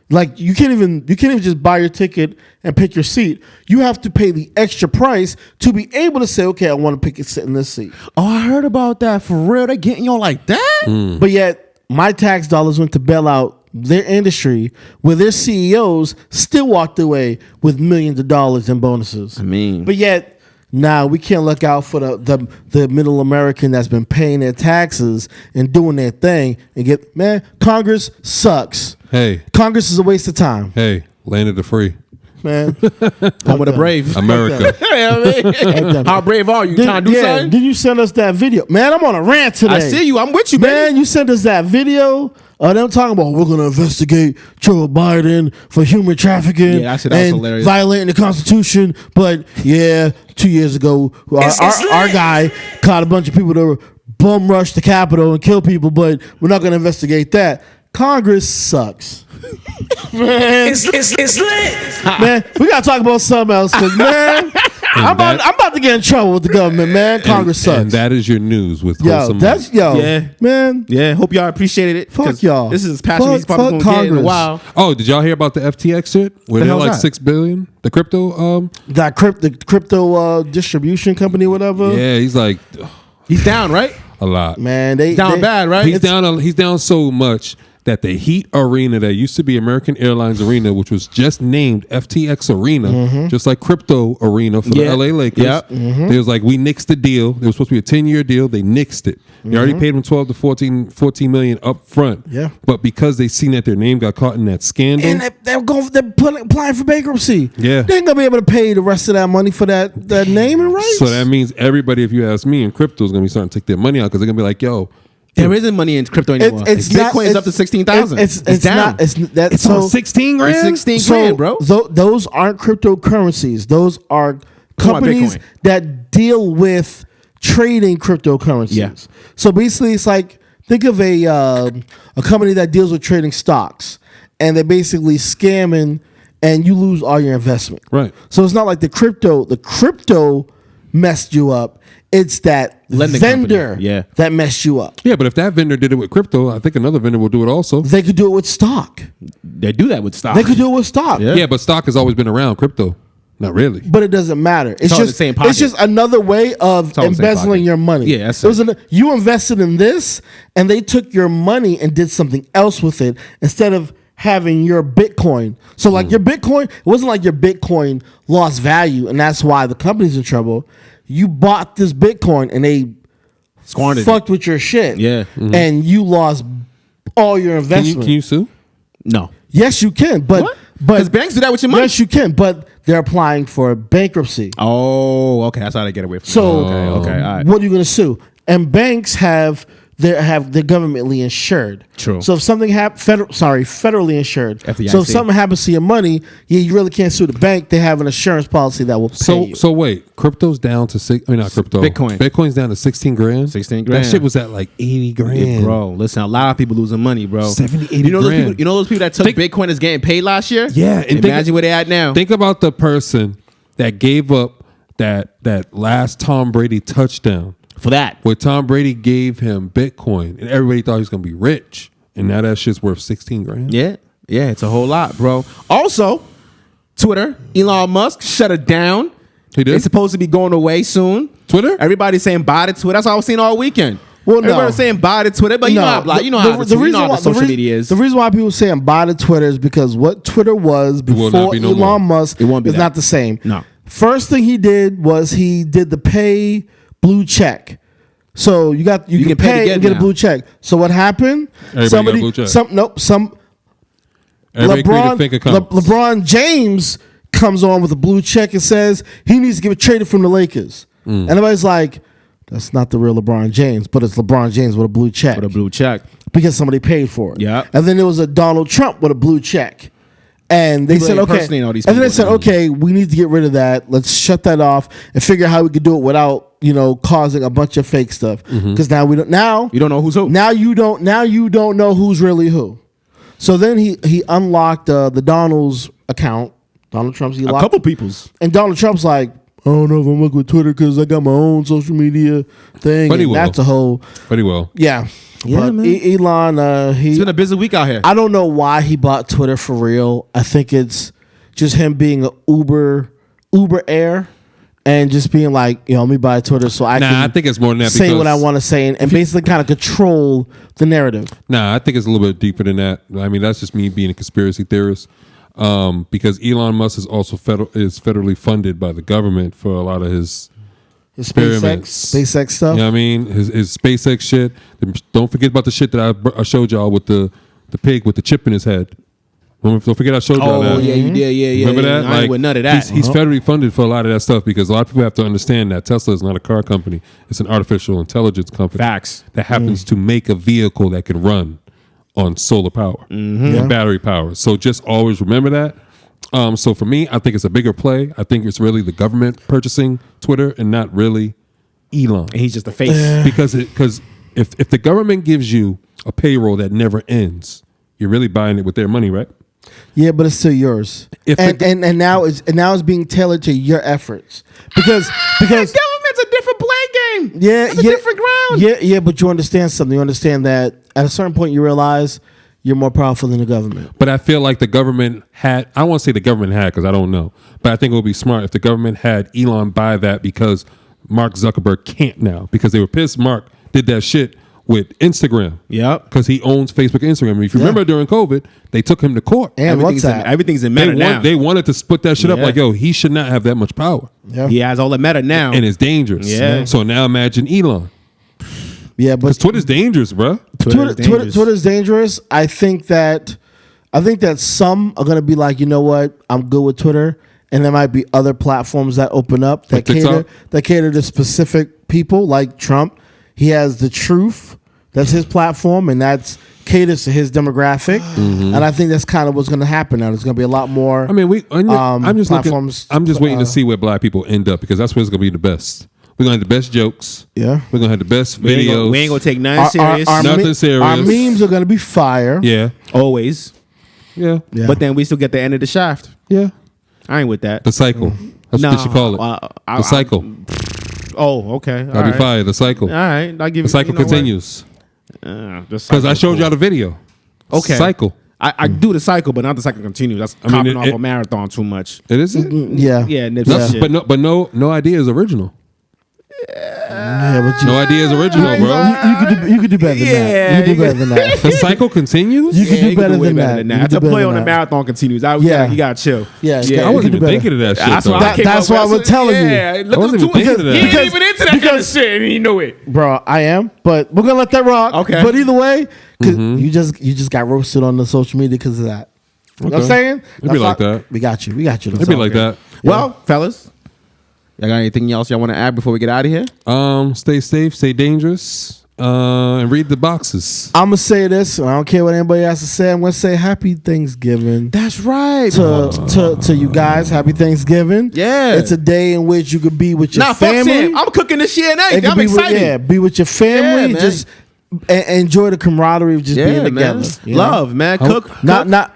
Like you can't even just buy your ticket and pick your seat. You have to pay the extra price to be able to say, okay, I want to sit in this seat. Oh, I heard about that. For real, they getting y'all like that? But yet my tax dollars went to bail out their industry, where their CEOs still walked away with millions of dollars in bonuses. But yet now we can't look out for the middle American that's been paying their taxes and doing their thing and Congress sucks. Hey. Congress is a waste of time. Hey, land of the free. man. Home of the brave. America. How brave are you? Trying to do something? Did you send us that video? Man, I'm on a rant today. I see you. I'm with you, man. baby. You sent us that video. Them talking about we're going to investigate Joe Biden for human trafficking that was hilarious. Violating the Constitution. But 2 years ago, our guy caught a bunch of people that were bum rush the Capitol and kill people, but we're not going to investigate that. Congress sucks. Man, It's lit. man, we gotta talk about something else, cause man, I'm about to get in trouble with the government, man. Congress sucks. And that is your news with man. Yeah, hope y'all appreciated it. Fuck y'all. This is as passionate as probably gonna get in a while. Oh, did y'all hear about the FTX shit? Where they're like $6 billion? The crypto the crypto distribution company, whatever. Yeah, he's like he's down, right? A lot. Man, they down bad, right? He's down so much that the Heat Arena that used to be American Airlines Arena, which was just named FTX Arena, just like Crypto Arena for the LA Lakers. Yep. They was like, we nixed the deal. It was supposed to be a 10-year deal. They nixed it. They already paid them 12 to 14 million up front. Yeah. But because they seen that their name got caught in that scandal. And they're applying for bankruptcy. Yeah. They ain't gonna be able to pay the rest of that money for that name and rights. So that means everybody, if you ask me, in crypto is gonna be starting to take their money out because they're gonna be like, yo, there isn't money in crypto anymore. Bitcoin's up to 16,000. It's down. Not. It's on 16 grand. It's 16 grand, bro. Those aren't cryptocurrencies. Those are companies that deal with trading cryptocurrencies. Yeah. So basically, it's like think of a company that deals with trading stocks, and they're basically scamming, and you lose all your investment. Right. So it's not like the crypto messed you up. It's that lending vendor company. that messed you up. Yeah, but if that vendor did it with crypto, I think another vendor will do it also. They could do it with stock. They do that with stock. They could do it with stock. Yeah, but stock has always been around. Crypto, not really. But it doesn't matter. It's all in the same pocket. It's just another way of embezzling your money. Yeah, that's you invested in this, and they took your money and did something else with it instead of having your Bitcoin. So like your Bitcoin, it wasn't like your Bitcoin lost value, and that's why the company's in trouble. You bought this Bitcoin and they fucked with your shit. Yeah. And you lost all your investment. Can you sue? No. Yes, you can. But because banks do that with your money. Yes, you can. But they're applying for bankruptcy. Oh, okay. That's how they get away from it. So okay. All right. What are you going to sue? And banks they're governmentally insured. True. So if something federally insured. FDIC. So if something happens to your money, you really can't sue the bank. They have an insurance policy that will pay you. So wait, crypto's down to not crypto. Bitcoin's down to 16 grand. 16 grand. That shit was at like 80 grand. Yeah, bro, listen, a lot of people losing money, bro. 70, 80 you know grand. Those people that took Bitcoin is getting paid last year? Yeah. And imagine where they at now. Think about the person that gave up that last Tom Brady touchdown. For that. Where Tom Brady gave him Bitcoin and everybody thought he was going to be rich. And now that shit's worth 16 grand. Yeah. Yeah, it's a whole lot, bro. Also, Twitter, Elon Musk shut it down. He did? It's supposed to be going away soon. Twitter? Everybody's saying bye to Twitter. That's what I was seeing all weekend. Well, everybody's saying bye to Twitter, but you know how the social media is. The reason why people saying bye to Twitter is because what Twitter was before Elon Musk is not the same. No. First thing he did was he did the pay blue check. So you can pay and get a blue check. So what happened? Everybody got a blue check. LeBron James comes on with a blue check and says he needs to get traded from the Lakers. And everybody's like, that's not the real LeBron James, but it's LeBron James with a blue check. Because somebody paid for it. Yeah. And then there was a Donald Trump with a blue check. And they said, okay. And then they said, okay, we need to get rid of that. Let's shut that off and figure out how we could do it without, causing a bunch of fake stuff. Because now you don't know who's who. Now you don't know who's really who. So then he unlocked the Donald's account. Donald Trump's a couple people's. And Donald Trump's like, I don't know if I'm working with Twitter because I got my own social media thing. But he will. That's a whole. But he will. Yeah. Yeah, but man. Elon, it's been a busy week out here. I don't know why he bought Twitter for real. I think it's just him being an Uber heir and just being like, let me buy Twitter so I can. I think it's more than that. Say what I want to say and basically kind of control the narrative. I think it's a little bit deeper than that. I mean, that's just me being a conspiracy theorist. Because Elon Musk is also federally funded by the government for a lot of his SpaceX stuff. You know what I mean? His SpaceX shit. Don't forget about the shit that I showed y'all with the pig with the chip in his head. Don't forget I showed y'all that. Oh yeah, you did. Yeah. Remember that? I ain't with none of that. He's federally funded for a lot of that stuff because a lot of people have to understand that Tesla is not a car company. It's an artificial intelligence company. Facts. That happens to make a vehicle that can run on solar power and battery power. So just always remember that. So for me, I think it's a bigger play. I think it's really the government purchasing Twitter and not really Elon. And he's just a face. Because if the government gives you a payroll that never ends, you're really buying it with their money, right? Yeah, but it's still yours. And now it's being tailored to your efforts because government's a different play game. Yeah, it's a different ground. Yeah, but you understand something. You understand that at a certain point you realize you're more powerful than the government. But I feel like the government had, I don't want to say the government had because I don't know, but I think it would be smart if the government had Elon buy that because Mark Zuckerberg can't now because they were pissed Mark did that shit with Instagram. Yep. Because he owns Facebook and Instagram. And if you remember during COVID, they took him to court. And everything's in Meta now. They wanted to split that shit up like, yo, he should not have that much power. Yeah. He has all the Meta now. And it's dangerous. Yeah. So now imagine Elon. Yeah, but Because Twitter's dangerous, bro. Twitter's dangerous. I think that some are going to be like, you know what, I'm good with Twitter, and there might be other platforms that open up that cater to specific people, like Trump. He has the Truth, that's his platform, and that's caters to his demographic. And I think that's kind of what's going to happen now. There's going to be a lot more. I mean, I'm just platforms. I'm just waiting to see where black people end up because that's where it's going to be the best. We're going to have the best jokes. Yeah. We're going to have the best videos. We ain't going to take nothing serious. Nothing serious. Our memes are going to be fire. Yeah. Always. Yeah. But then we still get the end of the shaft. Yeah. I ain't with that. The cycle. That's what they should call it. The cycle. Okay. That'll be fire. The cycle. All right. I'll give the cycle continues. Because I showed y'all the video. Okay. Cycle. I do the cycle, but not the cycle continues. That's copping off a marathon too much. It isn't? Yeah. Yeah. But no idea is original. Yeah, but no idea is original, bro. You could do better than that. You could do better than that. The cycle continues? You could do better than that. That's a play on the marathon continues. You gotta chill. Yeah. I wasn't even thinking of that shit. That's why we're telling you. I wasn't even thinking of that. He ain't even into that kind of shit, and you know it, bro. I am, but we're gonna let that rock. Okay. But either way, cause you just got roasted on the social media because of that. You know what I'm saying? It'd be like that. We got you. It'd be like that. Well, fellas. Y'all got anything else y'all want to add before we get out of here? Stay safe, stay dangerous, and read the boxes. I'm gonna say this, and I don't care what anybody has to say. I'm gonna say Happy Thanksgiving. That's right. To you guys, Happy Thanksgiving. Yeah, it's a day in which you could be with your family. I'm cooking this shit and I'm excited. Be with your family. Just enjoy the camaraderie of just being together. Love, man. Cook. Not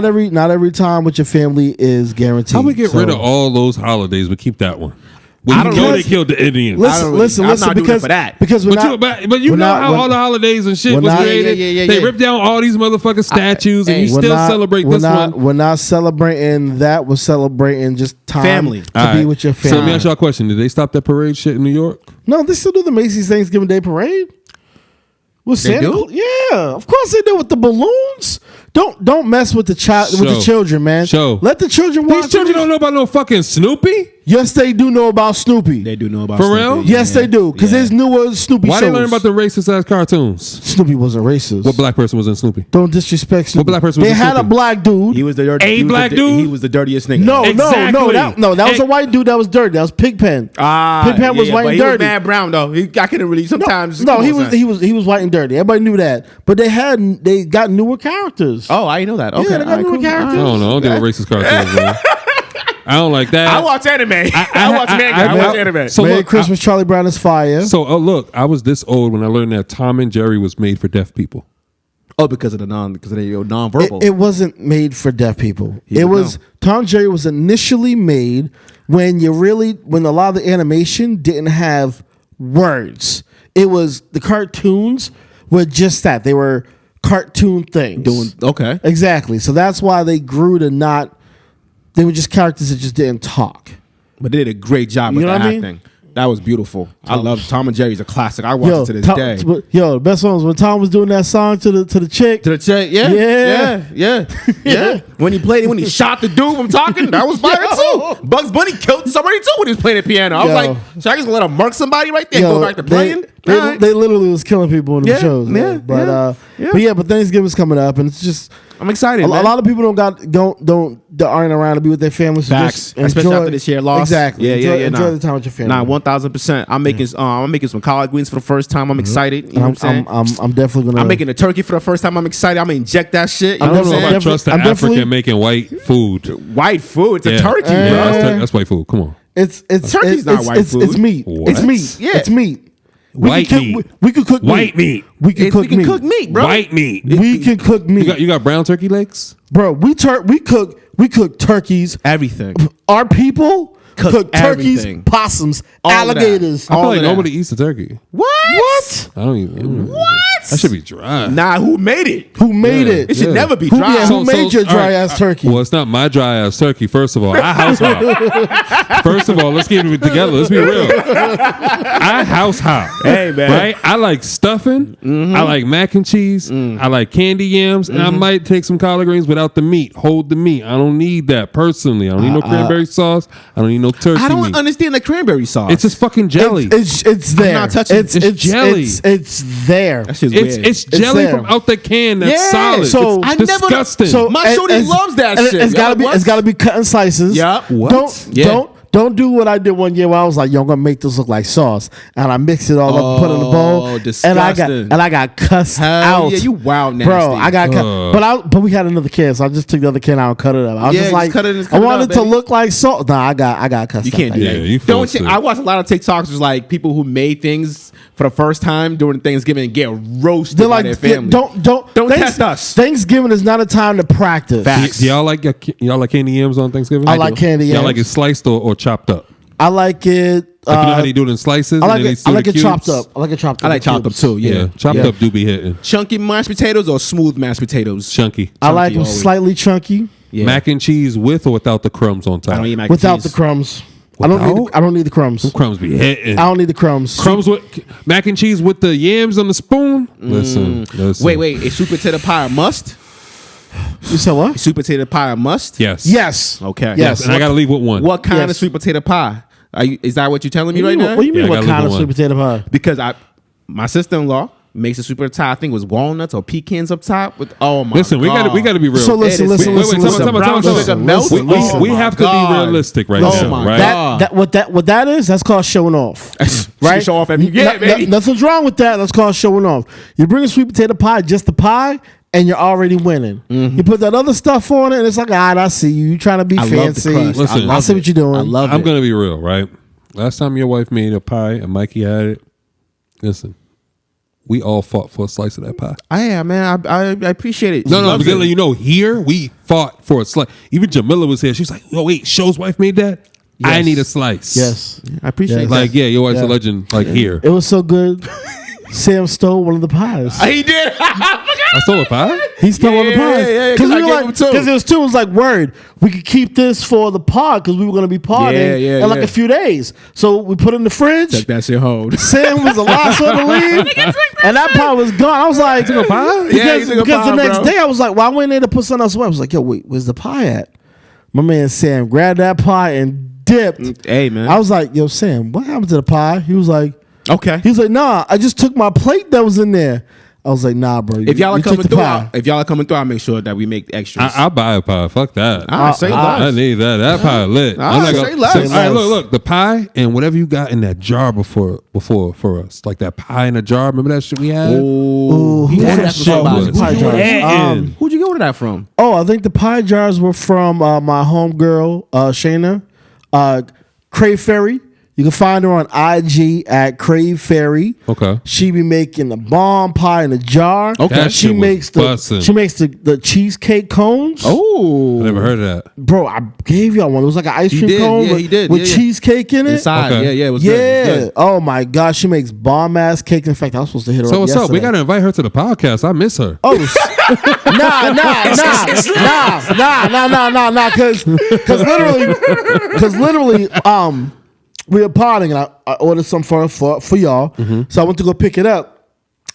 every time with your family is guaranteed. How we get rid of all those holidays but keep that one? When you know they killed the Indians. Listen, because you know how all the holidays and shit was created. They ripped down all these motherfucking statues, and you still celebrate this one. We're not celebrating that. We're celebrating just time family to be with your family. So let me ask y'all a question: did they stop that parade shit in New York? No, they still do the Macy's Thanksgiving Day Parade. With Santa? Yeah, of course they do with the balloons. Don't mess with the children, man. Let the children watch. These children don't know about no fucking Snoopy. Yes, they do know about Snoopy. They do know about For Snoopy. real? Yes, they do. Because there's newer Snoopy Why shows. they learn about the racist ass cartoons? Snoopy wasn't racist. What black person was in Snoopy? Don't disrespect Snoopy. What black person was They in had Snoopy? a black dude. He was the dude? He was the dirtiest nigga. No, Exactly. that was a white dude that was dirty. That was Pigpen. Pigpen was white and dirty. He was mad brown though. I couldn't really sometimes. No, he was white and dirty. Everybody knew that. But they got newer characters. Oh, I didn't know that. Okay, yeah, they got newer characters. I don't know. I don't deal with racist cartoons, man. I don't like that. I watch anime. I watch manga. I watch anime. So Merry look, Christmas, Charlie Brown is fire. So look, I was this old when I learned that Tom and Jerry was made for deaf people. Oh, because of the nonverbal. It wasn't made for deaf people. Tom and Jerry was initially made when a lot of the animation didn't have words. It was the cartoons were just that. They were cartoon things. Okay. Exactly. So that's why they grew to not. They were just characters that just didn't talk. But they did a great job with the acting. That was beautiful. I love Tom and Jerry's a classic. I watch it to this day. The best one was when Tom was doing that song to the chick. To the chick, yeah. When he shot the dude from talking, that was fire too. Bugs Bunny killed somebody too when he was playing the piano. I was like, should I just let him murk somebody right there? Go back to playing. They literally was killing people in the shows. Yeah, But Thanksgiving's coming up, and it's just I'm excited. a lot of people aren't around to be with their families. So Facts, just especially after this year loss. Exactly. Enjoy the time with your family. Nah, 1000%. I'm making some collard greens for the first time. I'm excited. You know what I'm saying? I'm definitely gonna. I'm making a turkey for the first time. I'm excited. I'm gonna inject that shit. You I know don't what know I'm if I saying? trust the I'm definitely- African making white food. White food. It's a turkey, Yeah, bro. that's white food. Come on. It's Turkey's not white food. It's meat. What? It's meat. Yeah. It's meat. White meat. We could cook White meat. We can cook We can meat. cook meat, bro. White meat. We can cook meat. You got brown turkey legs? Bro, we cook turkeys. Everything. Our people cook turkeys, everything. possums, All of that. alligators. I feel All like of that. nobody eats the turkey. What? I don't even. What? That should be dry. Nah, who made it? Who made Yeah. it? It should Yeah. never be Who, dry. who made your dry ass turkey? Well, it's not my dry ass turkey. First of all, I house hop. First of all, let's get it together. Let's be real. I house hop. Hey, man. Right? I like stuffing. I like mac and cheese. I like candy yams, and I might take some collard greens without the meat. Hold the meat. I don't need that personally. I don't need no cranberry sauce. I don't need no turkey I don't meat. understand the cranberry sauce. It's just fucking jelly. It's there. not touching it. It's jelly. It's there. That shit's weird. It's jelly there. from out the can that's Yeah, solid. so- it's I never- disgusting. So My shorty loves that and shit. It's gotta Yo, be. what? It's gotta be cut in slices. Yup. What? Don't do what I did one year where I was like, yo, I'm gonna make this look like sauce, and I mixed it all up, put it in a bowl, disgusting. and I got cussed Hell out. yeah, you wild nasty. Bro, I got cut, but we had another can, so I just took the other can out and cut it up. I was Yeah, just just like, cut it and I cut it wanted up, it to baby. look like salt. Nah, I got cussed. You can't out do that Yeah, that. you Don't feel you? sick. I watch a lot of TikToks. It's like people who made things for the first time during Thanksgiving and get roasted They're by like, their family. don't test us. Thanksgiving is not a time to practice. Facts. Do y'all like candy yams on Thanksgiving? I like candy Y'all yams. like it sliced or chopped up? I like it. Like, you know how they do it in slices? I like and then it. they I like do it the chopped cubes? up. I like it chopped up. I like in chopped up cubes. too. Yeah, Yeah, chopped Yeah. up do be hitting. Chunky mashed potatoes or smooth mashed potatoes. Chunky. I like Chunky them always. slightly chunky Yeah. Mac and cheese with or without the crumbs on top? I don't eat mac and without cheese. the crumbs. Without? I don't need the crumbs. Them crumbs be hitting. I don't need the crumbs. Crumbs with mac and cheese with the yams on the spoon. Listen. Wait. Is sweet potato pie a must? You said what? Is sweet potato pie a must? Yes. Yes. Okay. Yes. And I got to leave with one. What kind Yes. of sweet potato pie? Is that what you're telling me right now? What do you mean? Yeah, I What gotta kind leave of one. sweet potato pie? Because my sister-in-law makes a sweet potato pie. I think it was walnuts or pecans up top with. Oh my! Listen, we God. got to be real. So listen, It is- listen, wait, listen, wait, listen. time out, time out. Listen, Melt? listen, Oh we my have to God. be realistic right Listen, now, my right? God. What that is, that's called showing off. Right? Show off every No- baby. Nothing's wrong with that. That's called showing off. You bring a sweet potato pie, just the pie, and you're already winning. You put that other stuff on it, and it's like, all right, I see you. You trying to be I love the fancy. crust. Listen, I see what you're doing. I love I'm it. going to be real, right? Last time your wife made a pie and Mikey had it, listen, we all fought for a slice of that pie. Man. I appreciate it. No, She I'm loves going to it. let you know, here, we fought for a slice. Even Jamila was here. She was like, oh, wait, Show's wife made that? I need a slice. Yes. I appreciate Yes. that. Like, yeah, your wife's a Yeah. legend, like, here. It was so good. Sam stole one of the pies. He did. I stole a pie? He stole one of the pies. yeah, 'cause Because I we were gave like, him two. because it was two. It was like, word, we could keep this for the pod because we were going to be partying Yeah, in like yeah. a few days. So we put it in the fridge. Check that shit hold. Sam was the last one to leave, and that pie was gone. I was like, took a pie? Yeah, Because, he took a because pie, the next bro. day I was like, why went there to put something else away? I was like, yo, wait, where's the pie at? My man Sam grabbed that pie and dipped. Hey, man. I was like, yo, Sam, what happened to the pie? He was like, Okay. He was like, nah, I just took my plate that was in there. I was like, nah, bro. If y'all are you took coming the through, pie. I'll make sure that we make extras. I'll buy a pie. Fuck that. Say I less. need that. That pie lit. Ah, I'm not say gonna- less. All Say right, less. look. The pie and whatever you got in that jar before for us. Like that pie in a jar. Remember that shit we had? Ooh, who Yeah, ordered that's that from? what Who's was pie hitting. jars? Who'd you get rid of that from? Oh, I think the pie jars were from my homegirl, Shayna, Crave Ferry. You can find her on IG at Crave Ferry. Okay. She be making the bomb pie in a jar. Okay. That She shit was makes bussin'. the cheesecake cones. Oh, I never heard of that. Bro, I gave y'all one. It was like an ice He cream did, cone yeah, with, he did, with yeah, yeah. cheesecake in it. inside. Okay. Yeah, it was Yeah. good. It was good. Oh my gosh, she makes bomb ass cake. In fact, I was supposed to hit her So up what's up? We yesterday. gotta invite her to the podcast. I miss her. Oh, nah, because literally, we were partying and I ordered some for y'all. So I went to go pick it up.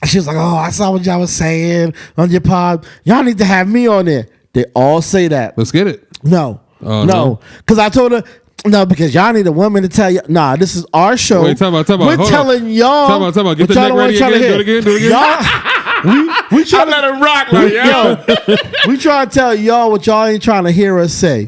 And she was like, "Oh, I saw what y'all was saying on your pod. Y'all need to have me on there." They all say that. Let's get it. No, Oh, no, no? because I told her No, because y'all need a woman to tell you. Nah, this is our show. Wait, talk about. We're Hold telling on. y'all. Talk about. Get what the y'all neck don't ready wanna again. try Do to it again. Y'all, we try Let it rock, like yo. we try to tell y'all what y'all ain't trying to hear us say.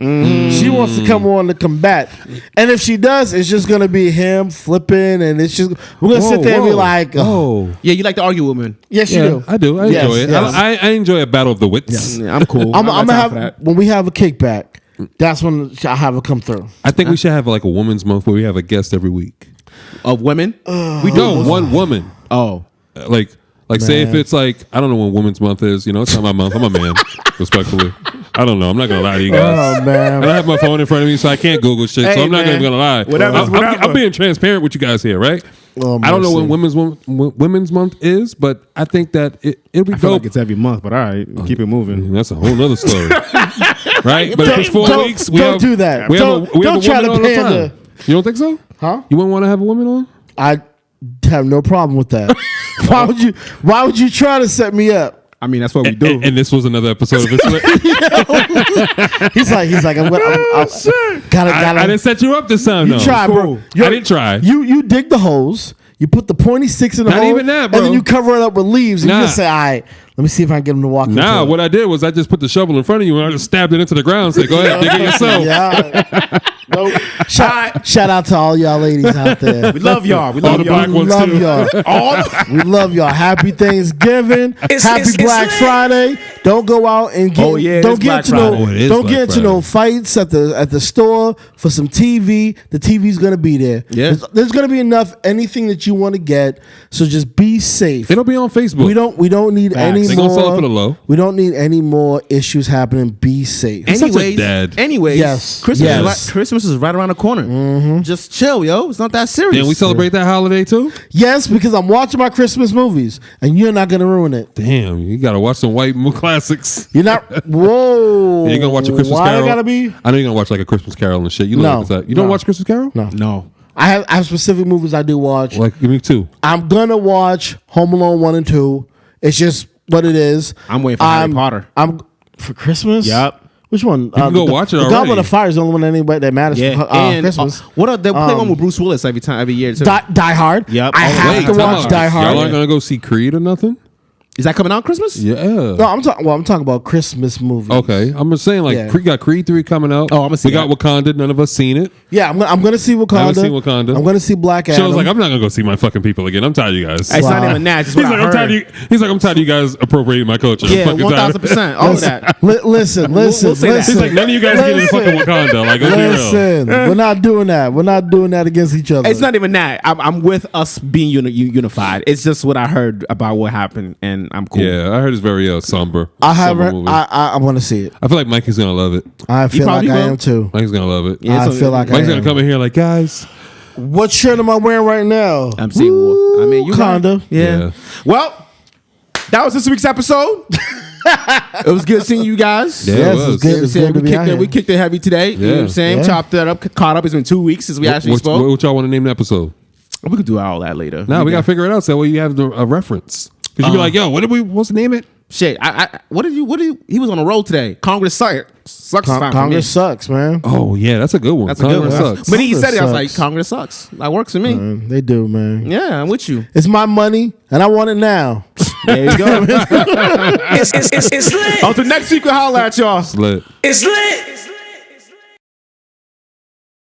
She wants to come on to combat, and if she does, it's just gonna be him flipping, and it's just we're gonna sit there and be like, oh, Yeah, you like to argue with women. yes, you do. I do. I Yes, enjoy it. yes. I enjoy a battle of the wits. Yeah, I'm cool. I'm got gonna time for have that. when we have a kickback. That's when I have her come through. I think we should have like a woman's month where we have a guest every week. Of women. We do one woman. Oh, Like say if it's like I don't know when Women's Month is. You know, it's not my month. I'm a man, respectfully. I don't know. I'm not gonna lie to you guys. Oh man, I don't have my phone in front of me, so I can't Google shit. Hey, so I'm not man. even gonna lie. I'm being transparent with you guys here, right? Oh, I don't know when mercy. Women's Month is, but I think that it'll be I feel dope. like it's every month, but all right, keep it moving. That's a whole nother story, right? But if it's 4 Don't- weeks, we don't have, do that. We have Don't- a don't try woman to on all the pander. time. You don't think so? Huh? You wouldn't want to have a woman on? I have no problem with that. Why would you try to set me up? I mean, that's what we do. And this was another episode of It's He's like, I'm gotta. I didn't set you up this time, You though. try, bro. I didn't try. You dig the holes. You put the pointy sticks in the Not hole, even that, bro. and then you cover it up with leaves, and Nah. you just say, "All right, let me see if I can get him to walk." Nah, into what I did was I just put the shovel in front of you and I just stabbed it into the ground and said, go ahead, dig it it. yourself. Yeah. Nope. Shout out to all y'all ladies out there. we love y'all. We All love the y'all. black We ones, love too. y'all. We love y'all. Happy Thanksgiving. Happy it's Black lit. Friday. Don't go out and get. Oh, yeah, it don't is get Black into no. Friday. Oh, it is Don't Black get into no fights at the store for some TV. The TV's gonna be there. Yeah. There's gonna be enough anything that you want to get. So just be safe. It'll be on Facebook. We don't need any They more. gonna sell it for the low. We don't need any more issues happening. Be safe. such a dad. Anyways, Yes. Christmas, Yes. Is right, Christmas is right around the corner. Just chill, yo. It's not that serious. Damn, we celebrate that holiday too? Yes, because I'm watching my Christmas movies, and you're not gonna ruin it. Damn, you gotta watch some white classics. You're not. Whoa. You're gonna watch a Christmas Why Carol. I gotta be? I know you're gonna watch like a Christmas Carol and shit. You know No. like that. You don't No. watch Christmas Carol? No. No. I have specific movies I do watch. Like give me two. I'm gonna watch Home Alone 1 and 2. It's just what it is. I'm waiting for Harry Potter. I'm for Christmas. Yup. Which one? You can go watch it the already. Goblet of Fire is the only one anybody that matters Yeah. for and Christmas. what are they play one with Bruce Willis every year too? Die Hard. Yep. I Oh, have to time watch out. Die Hard. Y'all aren't gonna go see Creed or nothing? Is that coming out Christmas? Yeah. No, I'm talking about Christmas movies. Okay, I'm just saying, like, Yeah. Creed got Creed 3 coming out. Oh, I'ma see We got Wakanda. None of us seen it. Yeah, I'm gonna see Wakanda. I haven't seen Wakanda. I'm gonna see Black Adam. So I was like, I'm not gonna go see my fucking people again. I'm tired of you guys. It's not Wow. even that. It's He's what like, I I'm tired. heard. He's like, I'm tired of you guys appropriating my culture. I'm Yeah, fucking tired. 1000%. All of that. Listen. we'll say that. He's like, none of you guys get in Listen. fucking Wakanda. Like, let's be real. Listen, we're not doing that. We're not doing that against each other. It's not even that. I'm with us being unified. It's just what I heard about what happened, and I'm cool. Yeah, I heard it's very somber. I Somber haven't. movie. I want to see it. I feel like Mikey's gonna love it. I feel like probably I will. am too. Mikey's gonna love it. Yeah, I so feel like Mike's I gonna am. come in here like, guys. What shirt am I wearing right now? I'm seeing war. I mean, you Wakanda. Yeah. Well, that was this week's episode. It was good seeing you guys. Yeah, Yes, it it's was. good. It's good to be out here. We kicked it heavy today. You know what I'm saying? Yeah. Chopped that up, caught up. It's been 2 weeks since we actually spoke. What y'all want to name the episode? We could do all that later. Nah, we gotta figure it out. So you have a reference. Because you be like, yo, what did we? What's the name it? Shit. What did you? He was on the road today. Congress sucks. Fine for me. Congress sucks, man. Oh yeah, that's a good one. That's a good one. Sucks. But he Congress said it. I was like, sucks. Congress sucks. That works for me. They do, man. Yeah, I'm with you. It's my money, and I want it now. There you go. It's lit. Until next week, we'll holler at y'all. Lit. It's lit.